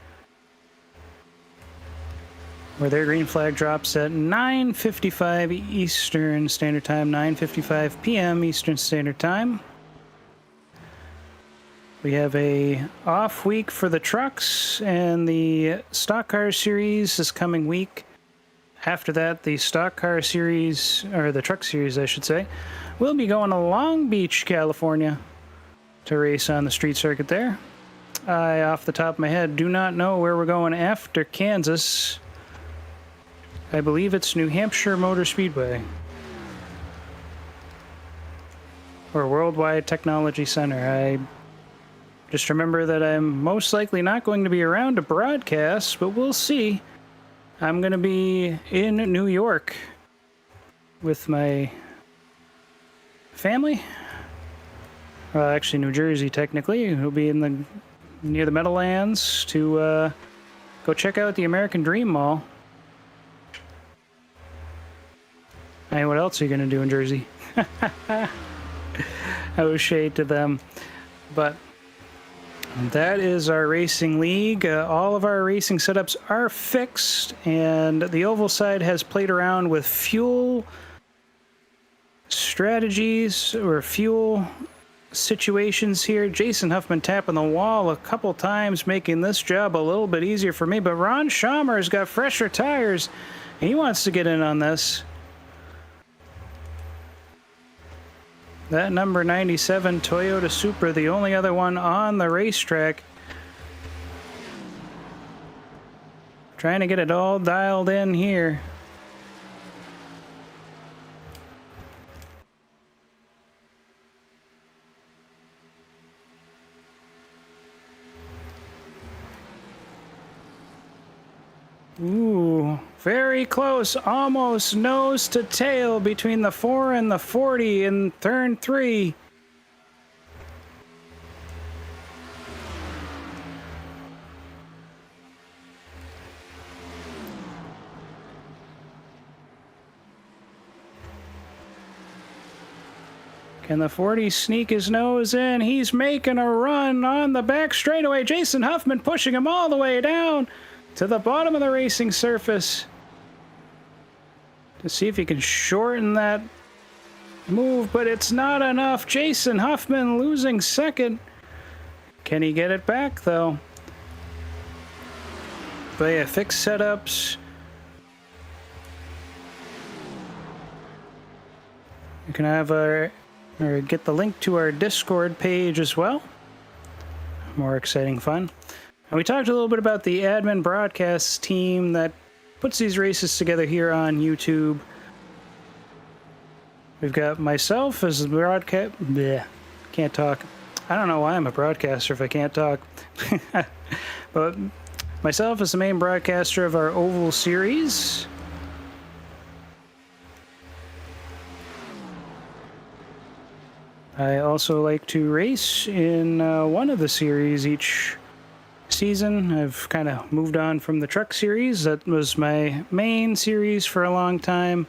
where their green flag drops at 9:55 Eastern Standard Time, 9:55 p.m. Eastern Standard Time. We have a off week for the trucks and the Stock Car Series this coming week. After that, the Stock Car Series, or the Truck Series, I should say, will be going to Long Beach, California to race on the street circuit there. I, off the top of my head, do not know where we're going after Kansas. I believe it's New Hampshire Motor Speedway. Or Worldwide Technology Center. I just remember that I'm most likely not going to be around to broadcast, but we'll see. I'm going to be in New York with my family. Well, actually, New Jersey, technically. We'll be near the Meadowlands to go check out the American Dream Mall. Hey, what else are you going to do in Jersey? I was shade to them. But that is our racing league. All of our racing setups are fixed, and the oval side has played around with fuel strategies or fuel situations here. Jason Huffman tapping the wall a couple times, making this job a little bit easier for me, but Ron Schaumer's got fresher tires, and he wants to get in on this. That number 97 Toyota Supra, the only other one on the racetrack. Trying to get it all dialed in here. Ooh, very close, almost nose to tail between the 4 and the 40 in turn 3. Can the 40 sneak his nose in? He's making a run on the back straightaway. Jason Huffman pushing him all the way down to the bottom of the racing surface to see if he can shorten that move, but it's not enough. Jason Huffman losing second. Can he get it back, though? But yeah, fixed setups. You can have or get the link to our Discord page as well. More exciting fun. And we talked a little bit about the admin broadcast team that puts these races together here on YouTube. We've got myself as the broadcast... Bleh, can't talk. I don't know why I'm a broadcaster if I can't talk. But myself as the main broadcaster of our Oval Series. I also like to race in one of the series each season. I've kind of moved on from the truck series. That was my main series for a long time.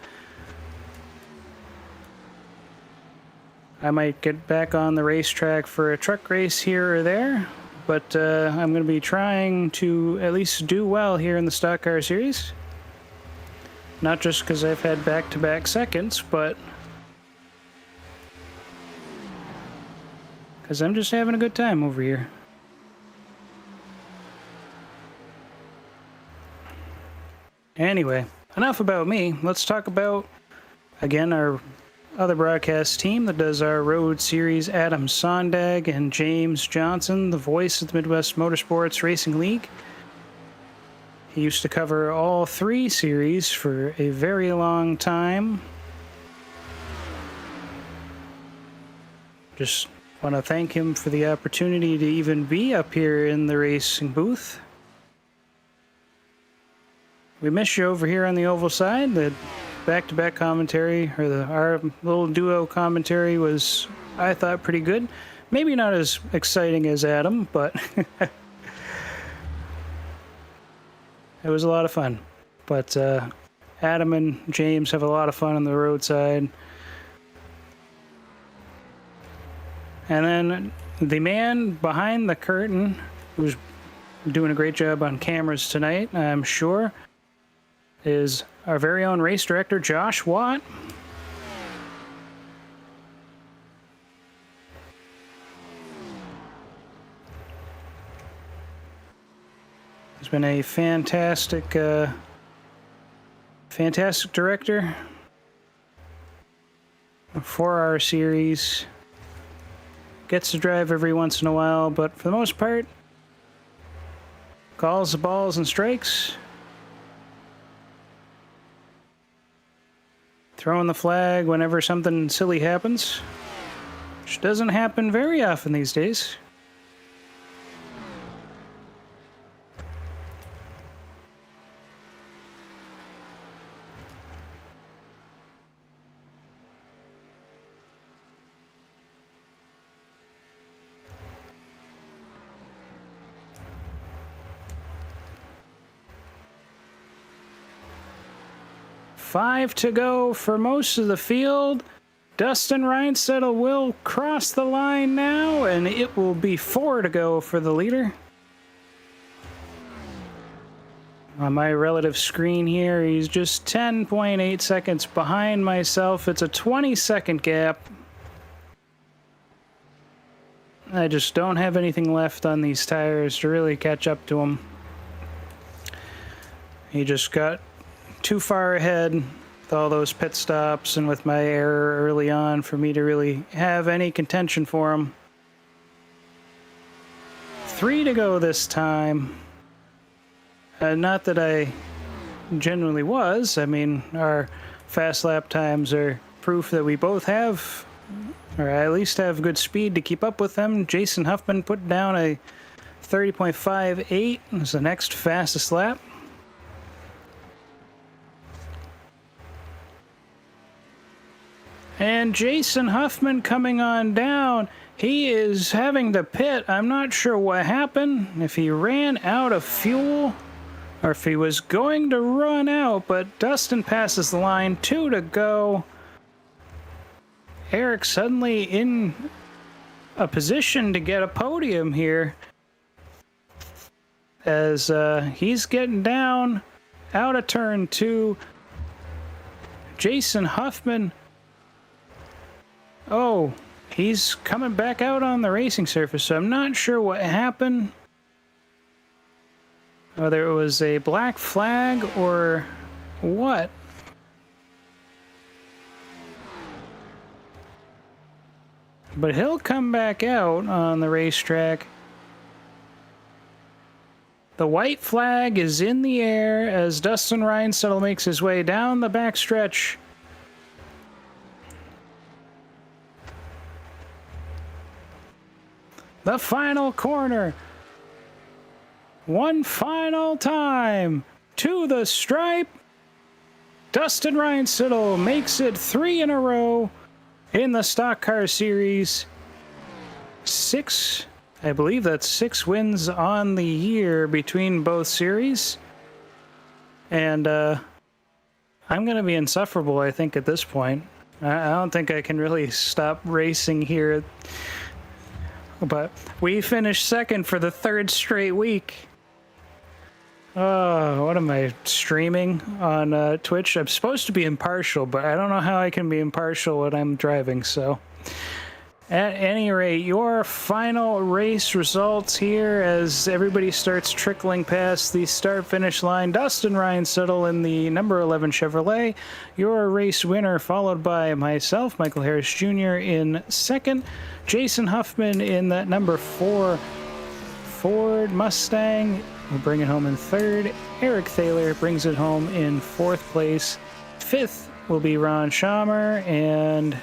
I might get back on the racetrack for a truck race here or there, but I'm going to be trying to at least do well here in the stock car series. Not just because I've had back-to-back seconds, but because I'm just having a good time over here. Anyway, enough about me. Let's talk about, again, our other broadcast team that does our road series, Adam Sondag and James Johnson, the voice of the Midwest Motorsports Racing League. He used to cover all three series for a very long time. Just want to thank him for the opportunity to even be up here in the racing booth. We miss you over here on the oval side. The back-to-back commentary, or our little duo commentary, was, I thought, pretty good. Maybe not as exciting as Adam, but it was a lot of fun. But Adam and James have a lot of fun on the roadside. And then the man behind the curtain, who's doing a great job on cameras tonight, I'm sure, is our very own race director, Josh Watt. He's been a fantastic director for our series. Gets to drive every once in a while, but for the most part, calls the balls and strikes. Throwing the flag whenever something silly happens, which doesn't happen very often these days. Five to go for most of the field. Dustin Reinsettle will cross the line now, and it will be 4 to go for the leader. On my relative screen here, he's just 10.8 seconds behind myself. It's a 20-second gap. I just don't have anything left on these tires to really catch up to him. He just got too far ahead with all those pit stops and with my error early on for me to really have any contention for him. 3 to go this time. Not that I genuinely was. I mean, our fast lap times are proof that we both have, or at least have good speed to keep up with them. Jason Huffman put down a 30.58 as the next fastest lap. And Jason Huffman coming on down. He is having to pit. I'm not sure what happened, if he ran out of fuel or if he was going to run out, but Dustin passes the line, 2 to go. Eric suddenly in a position to get a podium here as he's getting down out of turn 2. Jason Huffman, oh, he's coming back out on the racing surface, so I'm not sure what happened. Whether it was a black flag or what. But he'll come back out on the racetrack. The white flag is in the air as Dustin Reinsettle makes his way down the backstretch. The final corner. One final time. To the stripe. Dustin Reinsiddle makes it 3 in a row in the Stock Car Series. 6, I believe that's 6 wins on the year between both series. And I'm going to be insufferable, I think, at this point. I don't think I can really stop racing here. But we finished second for the 3rd straight week. Oh, what am I streaming on Twitch? I'm supposed to be impartial, but I don't know how I can be impartial when I'm driving, so. At any rate, your final race results here as everybody starts trickling past the start-finish line. Dustin Reinsiddle in the number 11 Chevrolet, your race winner, followed by myself, Michael Harris Jr. in second. Jason Huffman in that number 4 Ford Mustang will bring it home in third. Eric Thaler brings it home in 4th place. 5th will be Ron Schamer, and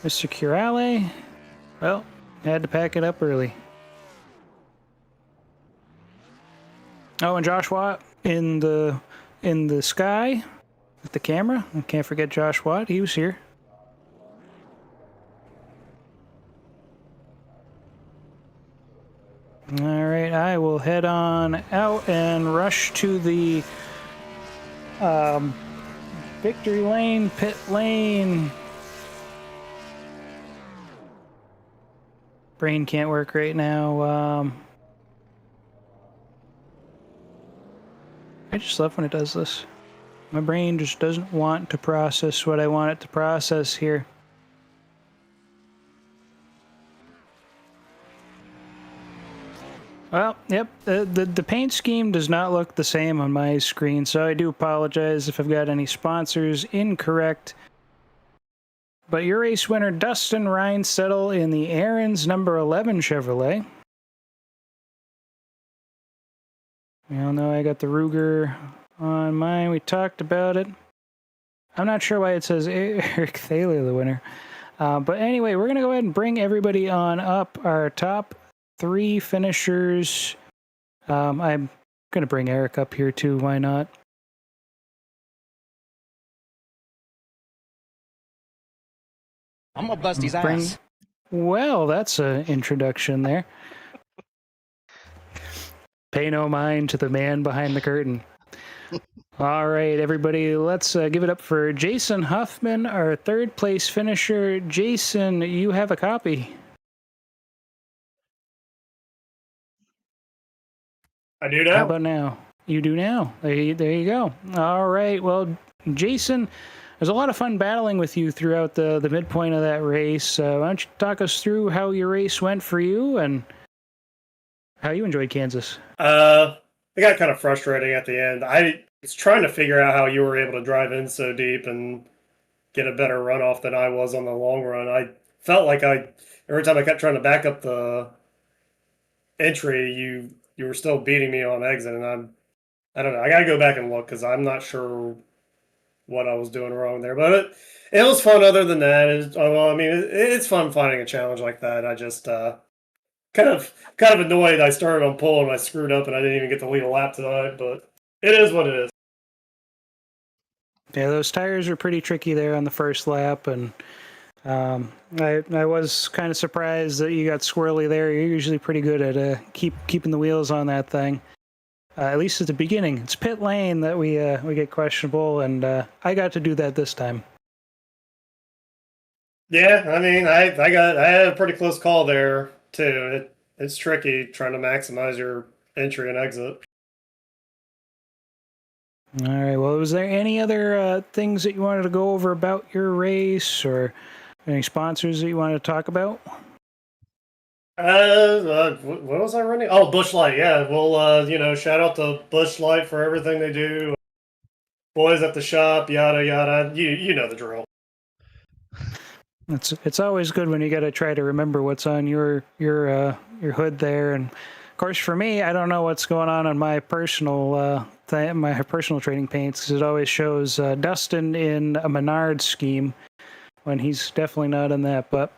Mr. Curale, well, had to pack it up early. Oh, and Josh Watt in the sky with the camera. I can't forget Josh Watt. He was here. All right, I will head on out and rush to the victory lane, pit lane. Brain can't work right now. I just love when it does this. My brain just doesn't want to process what I want it to process here. Well, yep, the paint scheme does not look the same on my screen, so I do apologize if I've got any sponsors incorrect. But your race winner, Dustin Reinsiddle in the Aaron's number 11 Chevrolet. We all know I got the Ruger on mine. We talked about it. I'm not sure why it says Eric Thaler, the winner. But anyway, we're going to go ahead and bring everybody on up. Our top 3 finishers. I'm going to bring Eric up here too. Why not? I'm gonna bust his ass. Well, that's an introduction there. Pay no mind to the man behind the curtain. All right, everybody, let's give it up for Jason Huffman, our 3rd place finisher. Jason, you have a copy. I do now. How about now? You do now. There you go. All right, well, Jason, there's a lot of fun battling with you throughout the midpoint of that race. Why don't you talk us through how your race went for you and how you enjoyed Kansas? It got kind of frustrating at the end. I was trying to figure out how you were able to drive in so deep and get a better runoff than I was on the long run. I felt like every time I kept trying to back up the entry, you were still beating me on exit, and I don't know. I got to go back and look because I'm not sure what I was doing wrong there. But it was fun other than that. It's fun finding a challenge like that. I just kind of annoyed. I started on pole and I screwed up and I didn't even get to lead a lap tonight, but it is what it is. Yeah, those tires are pretty tricky there on the first lap, and I was kind of surprised that you got squirrely there. You're usually pretty good at keeping the wheels on that thing. At least at the beginning. It's pit lane that we get questionable, and I got to do that this time. Yeah, I mean, I had a pretty close call there too. It's tricky trying to maximize your entry and exit. All right. Well, was there any other things that you wanted to go over about your race, or any sponsors that you wanted to talk about? What was I running? Oh, Busch Light. Yeah. Well, shout out to Busch Light for everything they do. Boys at the shop, yada yada. You know the drill. It's always good when you got to try to remember what's on your hood there, and of course for me, I don't know what's going on my personal my personal trading paints, because it always shows Dustin in a Menard scheme when he's definitely not in that. But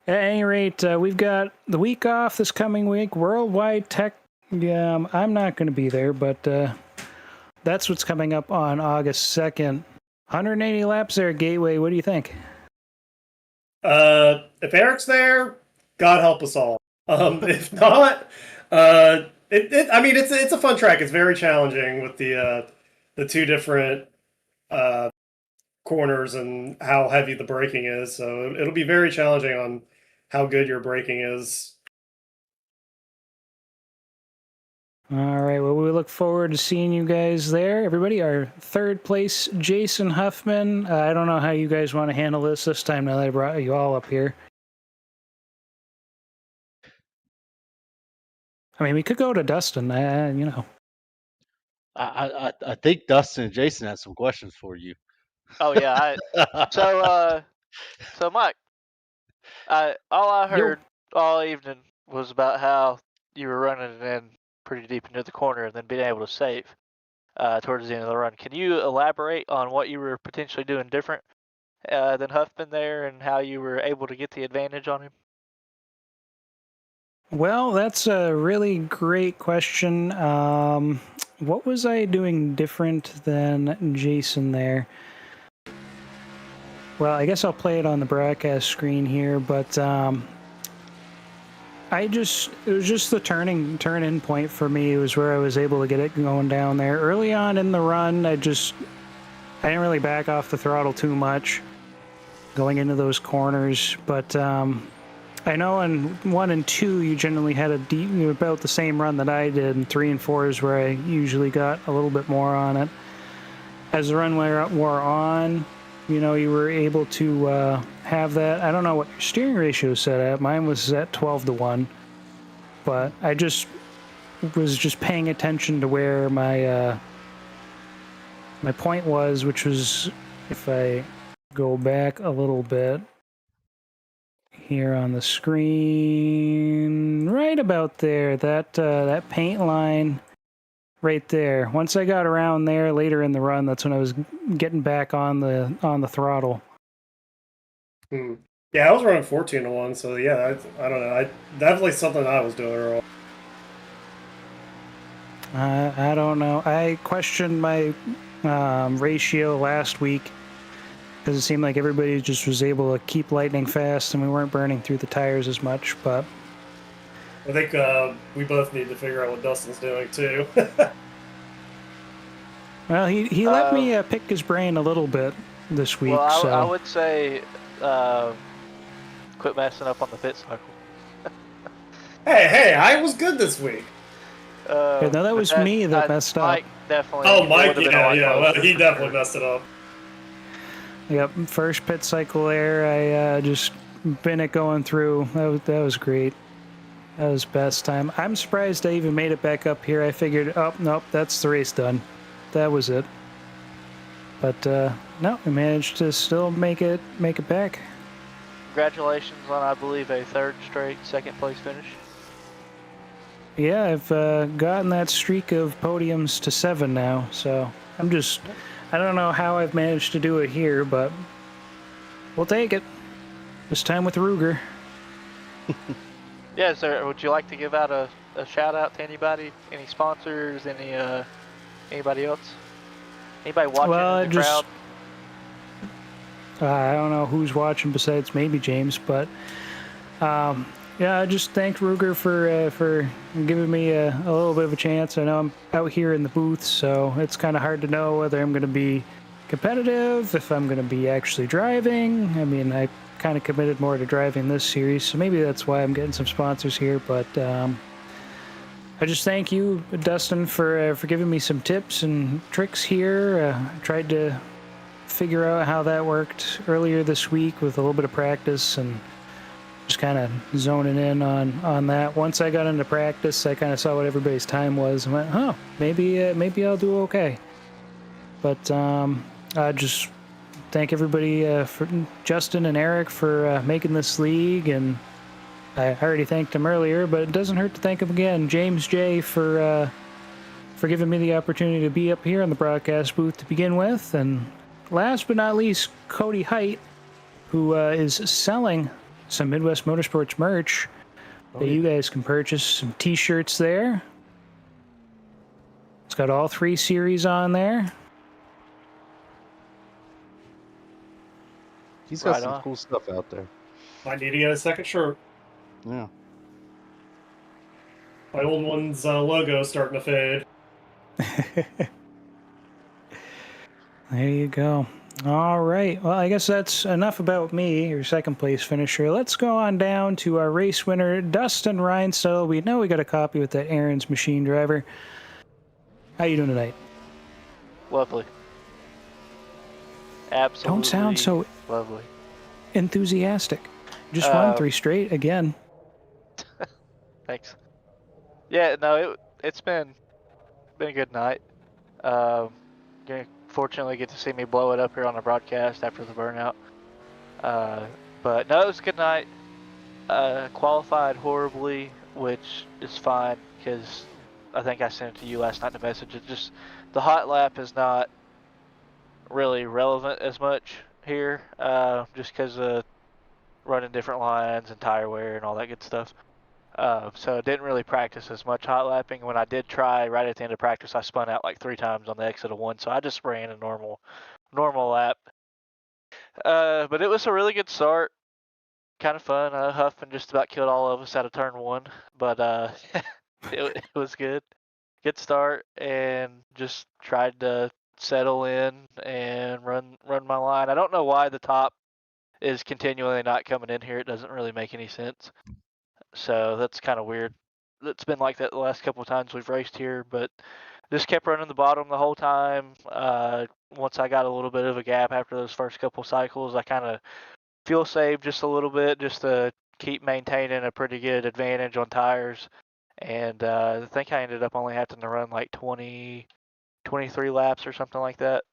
At any rate, we've got the week off this coming week. Worldwide Tech. Yeah, I'm not going to be there, but that's what's coming up on August 2nd. 180 laps there at Gateway. What do you think? If Eric's there, God help us all. If not, I mean, it's a fun track. It's very challenging with the two different corners and how heavy the braking is. So it'll be very challenging on how good your braking is. All right, well, we look forward to seeing you guys there. Everybody, our third place, Jason Huffman. I don't know how you guys want to handle this time now that I brought you all up here. I mean, we could go to Dustin, you know. I think Dustin and Jason had some questions for you. Oh yeah. So Mike, all I heard all evening was about how you were running in pretty deep into the corner and then being able to save towards the end of the run. Can you elaborate on what you were potentially doing different than Huffman there, and how you were able to get the advantage on him? Well, that's a really great question. What was I doing different than Jason there? Well, I guess I'll play it on the broadcast screen here, but it was just the turn-in point for me. It was where I was able to get it going down there. Early on in the run, I didn't really back off the throttle too much going into those corners, but I know in 1 and 2 you generally had about the same run that I did, and 3 and 4 is where I usually got a little bit more on it. As the run wore on, you know, you were able to have that. I don't know what your steering ratio is set at. Mine was at 12-1, but I was just paying attention to where my point was, which was, if I go back a little bit here on the screen, right about there, that paint line right there. Once I got around there later in the run, that's when I was getting back on the throttle. Yeah, I was running 14-1, so yeah, I don't know. Definitely something I was doing wrong. I don't know. I questioned my ratio last week because it seemed like everybody just was able to keep lightning fast and we weren't burning through the tires as much, but I think we both need to figure out what Dustin's doing too. Well, he let me pick his brain a little bit this week. Well, so I would say quit messing up on the pit cycle. Hey, I was good this week. No, that was me that messed up. Mike definitely. Oh, Mike, yeah. Well, he definitely messed it up. Yep, first pit cycle there, I just been it going through. That was great. That was best time. I'm surprised I even made it back up here. I figured, oh, nope, that's the race done. That was it. But no, I managed to still make it back. Congratulations on, I believe, a third straight second place finish. Yeah, I've gotten that streak of podiums to 7 now, so I don't know how I've managed to do it here, but we'll take it. This time with Ruger. Yeah, sir. Would you like to give out a shout out to anybody? Any sponsors? Anybody else? Anybody watching in the crowd? I don't know who's watching besides maybe James, but yeah, I just thank Ruger for giving me a little bit of a chance. I know I'm out here in the booth, so it's kind of hard to know whether I'm going to be competitive, if I'm going to be actually driving. I mean, I kind of committed more to driving this series, so maybe that's why I'm getting some sponsors here, but I just thank you, Dustin, for giving me some tips and tricks here. I tried to figure out how that worked earlier this week with a little bit of practice and just kind of zoning in on that. Once I got into practice, I kind of saw what everybody's time was and went, oh, maybe I'll do okay. But I just thank everybody, for Justin and Eric for making this league, and I already thanked him earlier, but it doesn't hurt to thank him again. James J. for giving me the opportunity to be up here in the broadcast booth to begin with, and last but not least, Cody Height, who is selling some Midwest Motorsports merch that you guys can purchase. Some t-shirts there. It's got all 3 series on there. He's got Right some on. cool stuff out there. Might need to get a second shirt. Yeah. My old one's logo starting to fade. There you go. All right. Well, I guess that's enough about me, your second place finisher. Let's go on down to our race winner, Dustin Reinstall. We know we got a copy with that Aaron's machine driver. How you doing tonight? Lovely. Absolutely. Don't sound so lovely. Enthusiastic. You just won 3 straight again. Thanks. Yeah, no, it's been a good night. Gonna fortunately get to see me blow it up here on the broadcast after the burnout. But no, it was a good night. Qualified horribly, which is fine because I think I sent it to you last night in the message. It just the hot lap is not really relevant as much here, just because of running different lines and tire wear and all that good stuff. So I didn't really practice as much hot lapping. When I did try right at the end of practice, I spun out like 3 times on the exit of 1, so I just ran a normal lap. But it was a really good start. Kind of fun. Huffman just about killed all of us out of turn 1, but it was good. Good start, and just tried to settle in and run my line. I don't know why the top is continually not coming in here. It doesn't really make any sense. So that's kind of weird. It's been like that the last couple of times we've raced here, but just kept running the bottom the whole time. Once I got a little bit of a gap after those first couple cycles, I kind of fuel saved just a little bit just to keep maintaining a pretty good advantage on tires. And I think I ended up only having to run like 23 laps or something like that.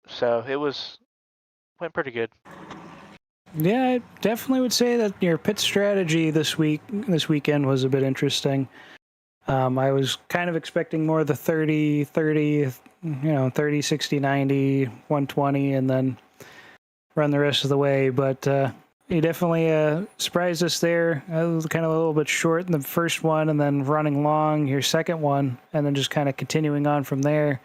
So it went pretty good. Yeah, I definitely would say that your pit strategy this weekend was a bit interesting. I was kind of expecting more of the 30, 60, 90, 120, and then run the rest of the way. But you definitely surprised us there. I was kind of a little bit short in the first one, and then running long your second one, and then just kind of continuing on from there.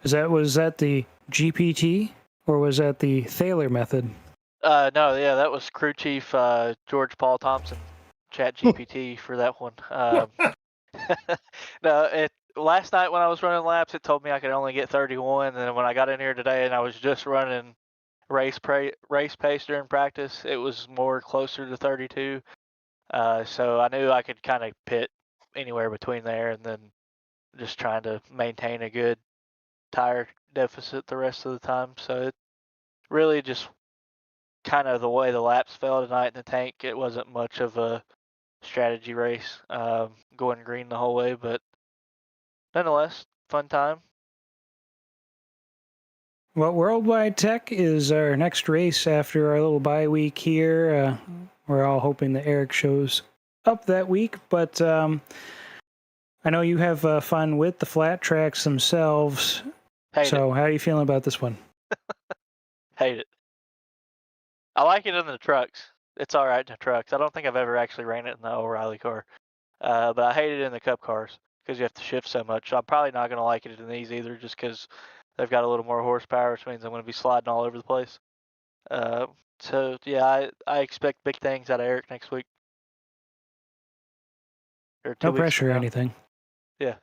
Was that the GPT, or was that the Thaler method? No, yeah, that was crew chief George Paul Thompson, Chat GPT for that one. No, last night when I was running laps, it told me I could only get 31, and then when I got in here today and I was just running race pace during practice, it was more closer to 32. So I knew I could kind of pit anywhere between there, and then just trying to maintain a good tire deficit the rest of the time. So it really just kind of the way the laps fell tonight in the tank. It wasn't much of a strategy race, going green the whole way, but nonetheless, fun time. Well, Worldwide Tech is our next race after our little bye week here. We're all hoping that Eric shows up that week, but I know you have fun with the flat tracks themselves. So how are you feeling about this one? Hate it. I like it in the trucks. It's all right in the trucks. I don't think I've ever actually ran it in the O'Reilly car, but I hate it in the Cup cars because you have to shift so much. So I'm probably not going to like it in these either, just because they've got a little more horsepower, which means I'm going to be sliding all over the place. So yeah, I expect big things out of Eric next week. Or 2 No weeks pressure from or now. anything. Yeah.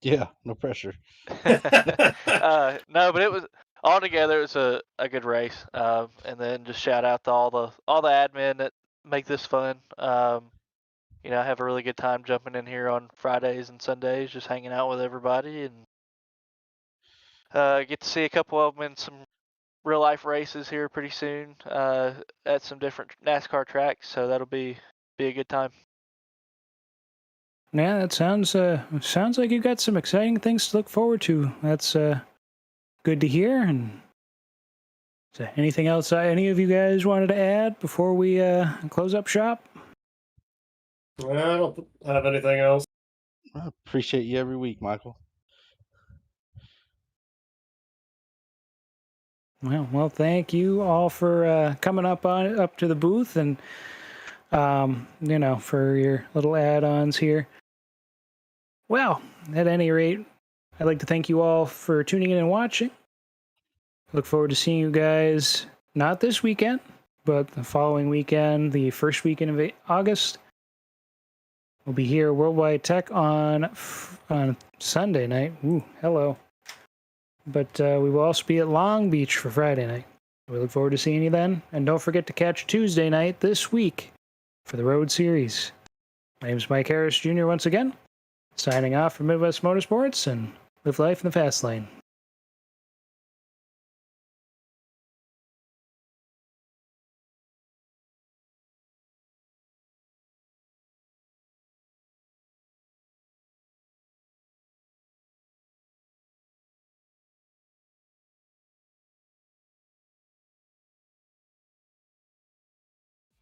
Yeah, no pressure. No, but it was altogether it was a good race. And then just shout out to all the admin that make this fun. I have a really good time jumping in here on Fridays and Sundays, just hanging out with everybody, and get to see a couple of them in some real life races here pretty soon at some different NASCAR tracks. So that'll be a good time. Yeah, that sounds like you've got some exciting things to look forward to. That's good to hear. And is there anything else any of you guys wanted to add before we close up shop? I don't have anything else. I appreciate you every week, Michael. Well, thank you all for coming up to the booth and for your little add-ons here. Well, at any rate, I'd like to thank you all for tuning in and watching. Look forward to seeing you guys not this weekend, but the following weekend, the first weekend of August. We'll be here Worldwide Tech on Sunday night. Ooh, hello. But we will also be at Long Beach for Friday night. We look forward to seeing you then. And don't forget to catch Tuesday night this week for the Road Series. My name is Mike Harris Jr. once again, signing off from Midwest Motorsports, and live life in the fast lane.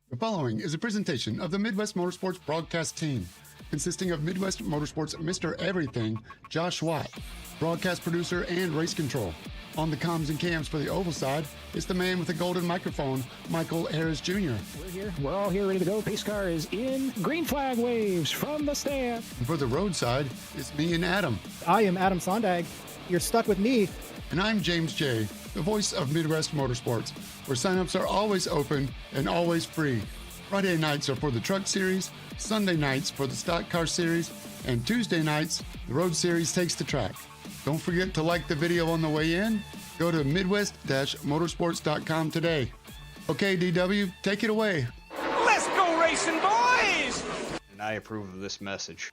The following is a presentation of the Midwest Motorsports broadcast team, consisting of Midwest Motorsports Mr. Everything, Josh Watt, broadcast producer and race control. On the comms and cams for the oval side is the man with the golden microphone, Michael Harris Jr. We're here. We're all here ready to go. Pace car is in. Green flag waves from the stand. And for the road side, it's me and Adam. I am Adam Sondag. You're stuck with me. And I'm James J., the voice of Midwest Motorsports, where signups are always open and always free. Friday nights are for the Truck Series, Sunday nights for the Stock Car Series, and Tuesday nights, the Road Series takes the track. Don't forget to like the video on the way in. Go to midwest-motorsports.com today. Okay, DW, take it away. Let's go racing, boys! And I approve of this message.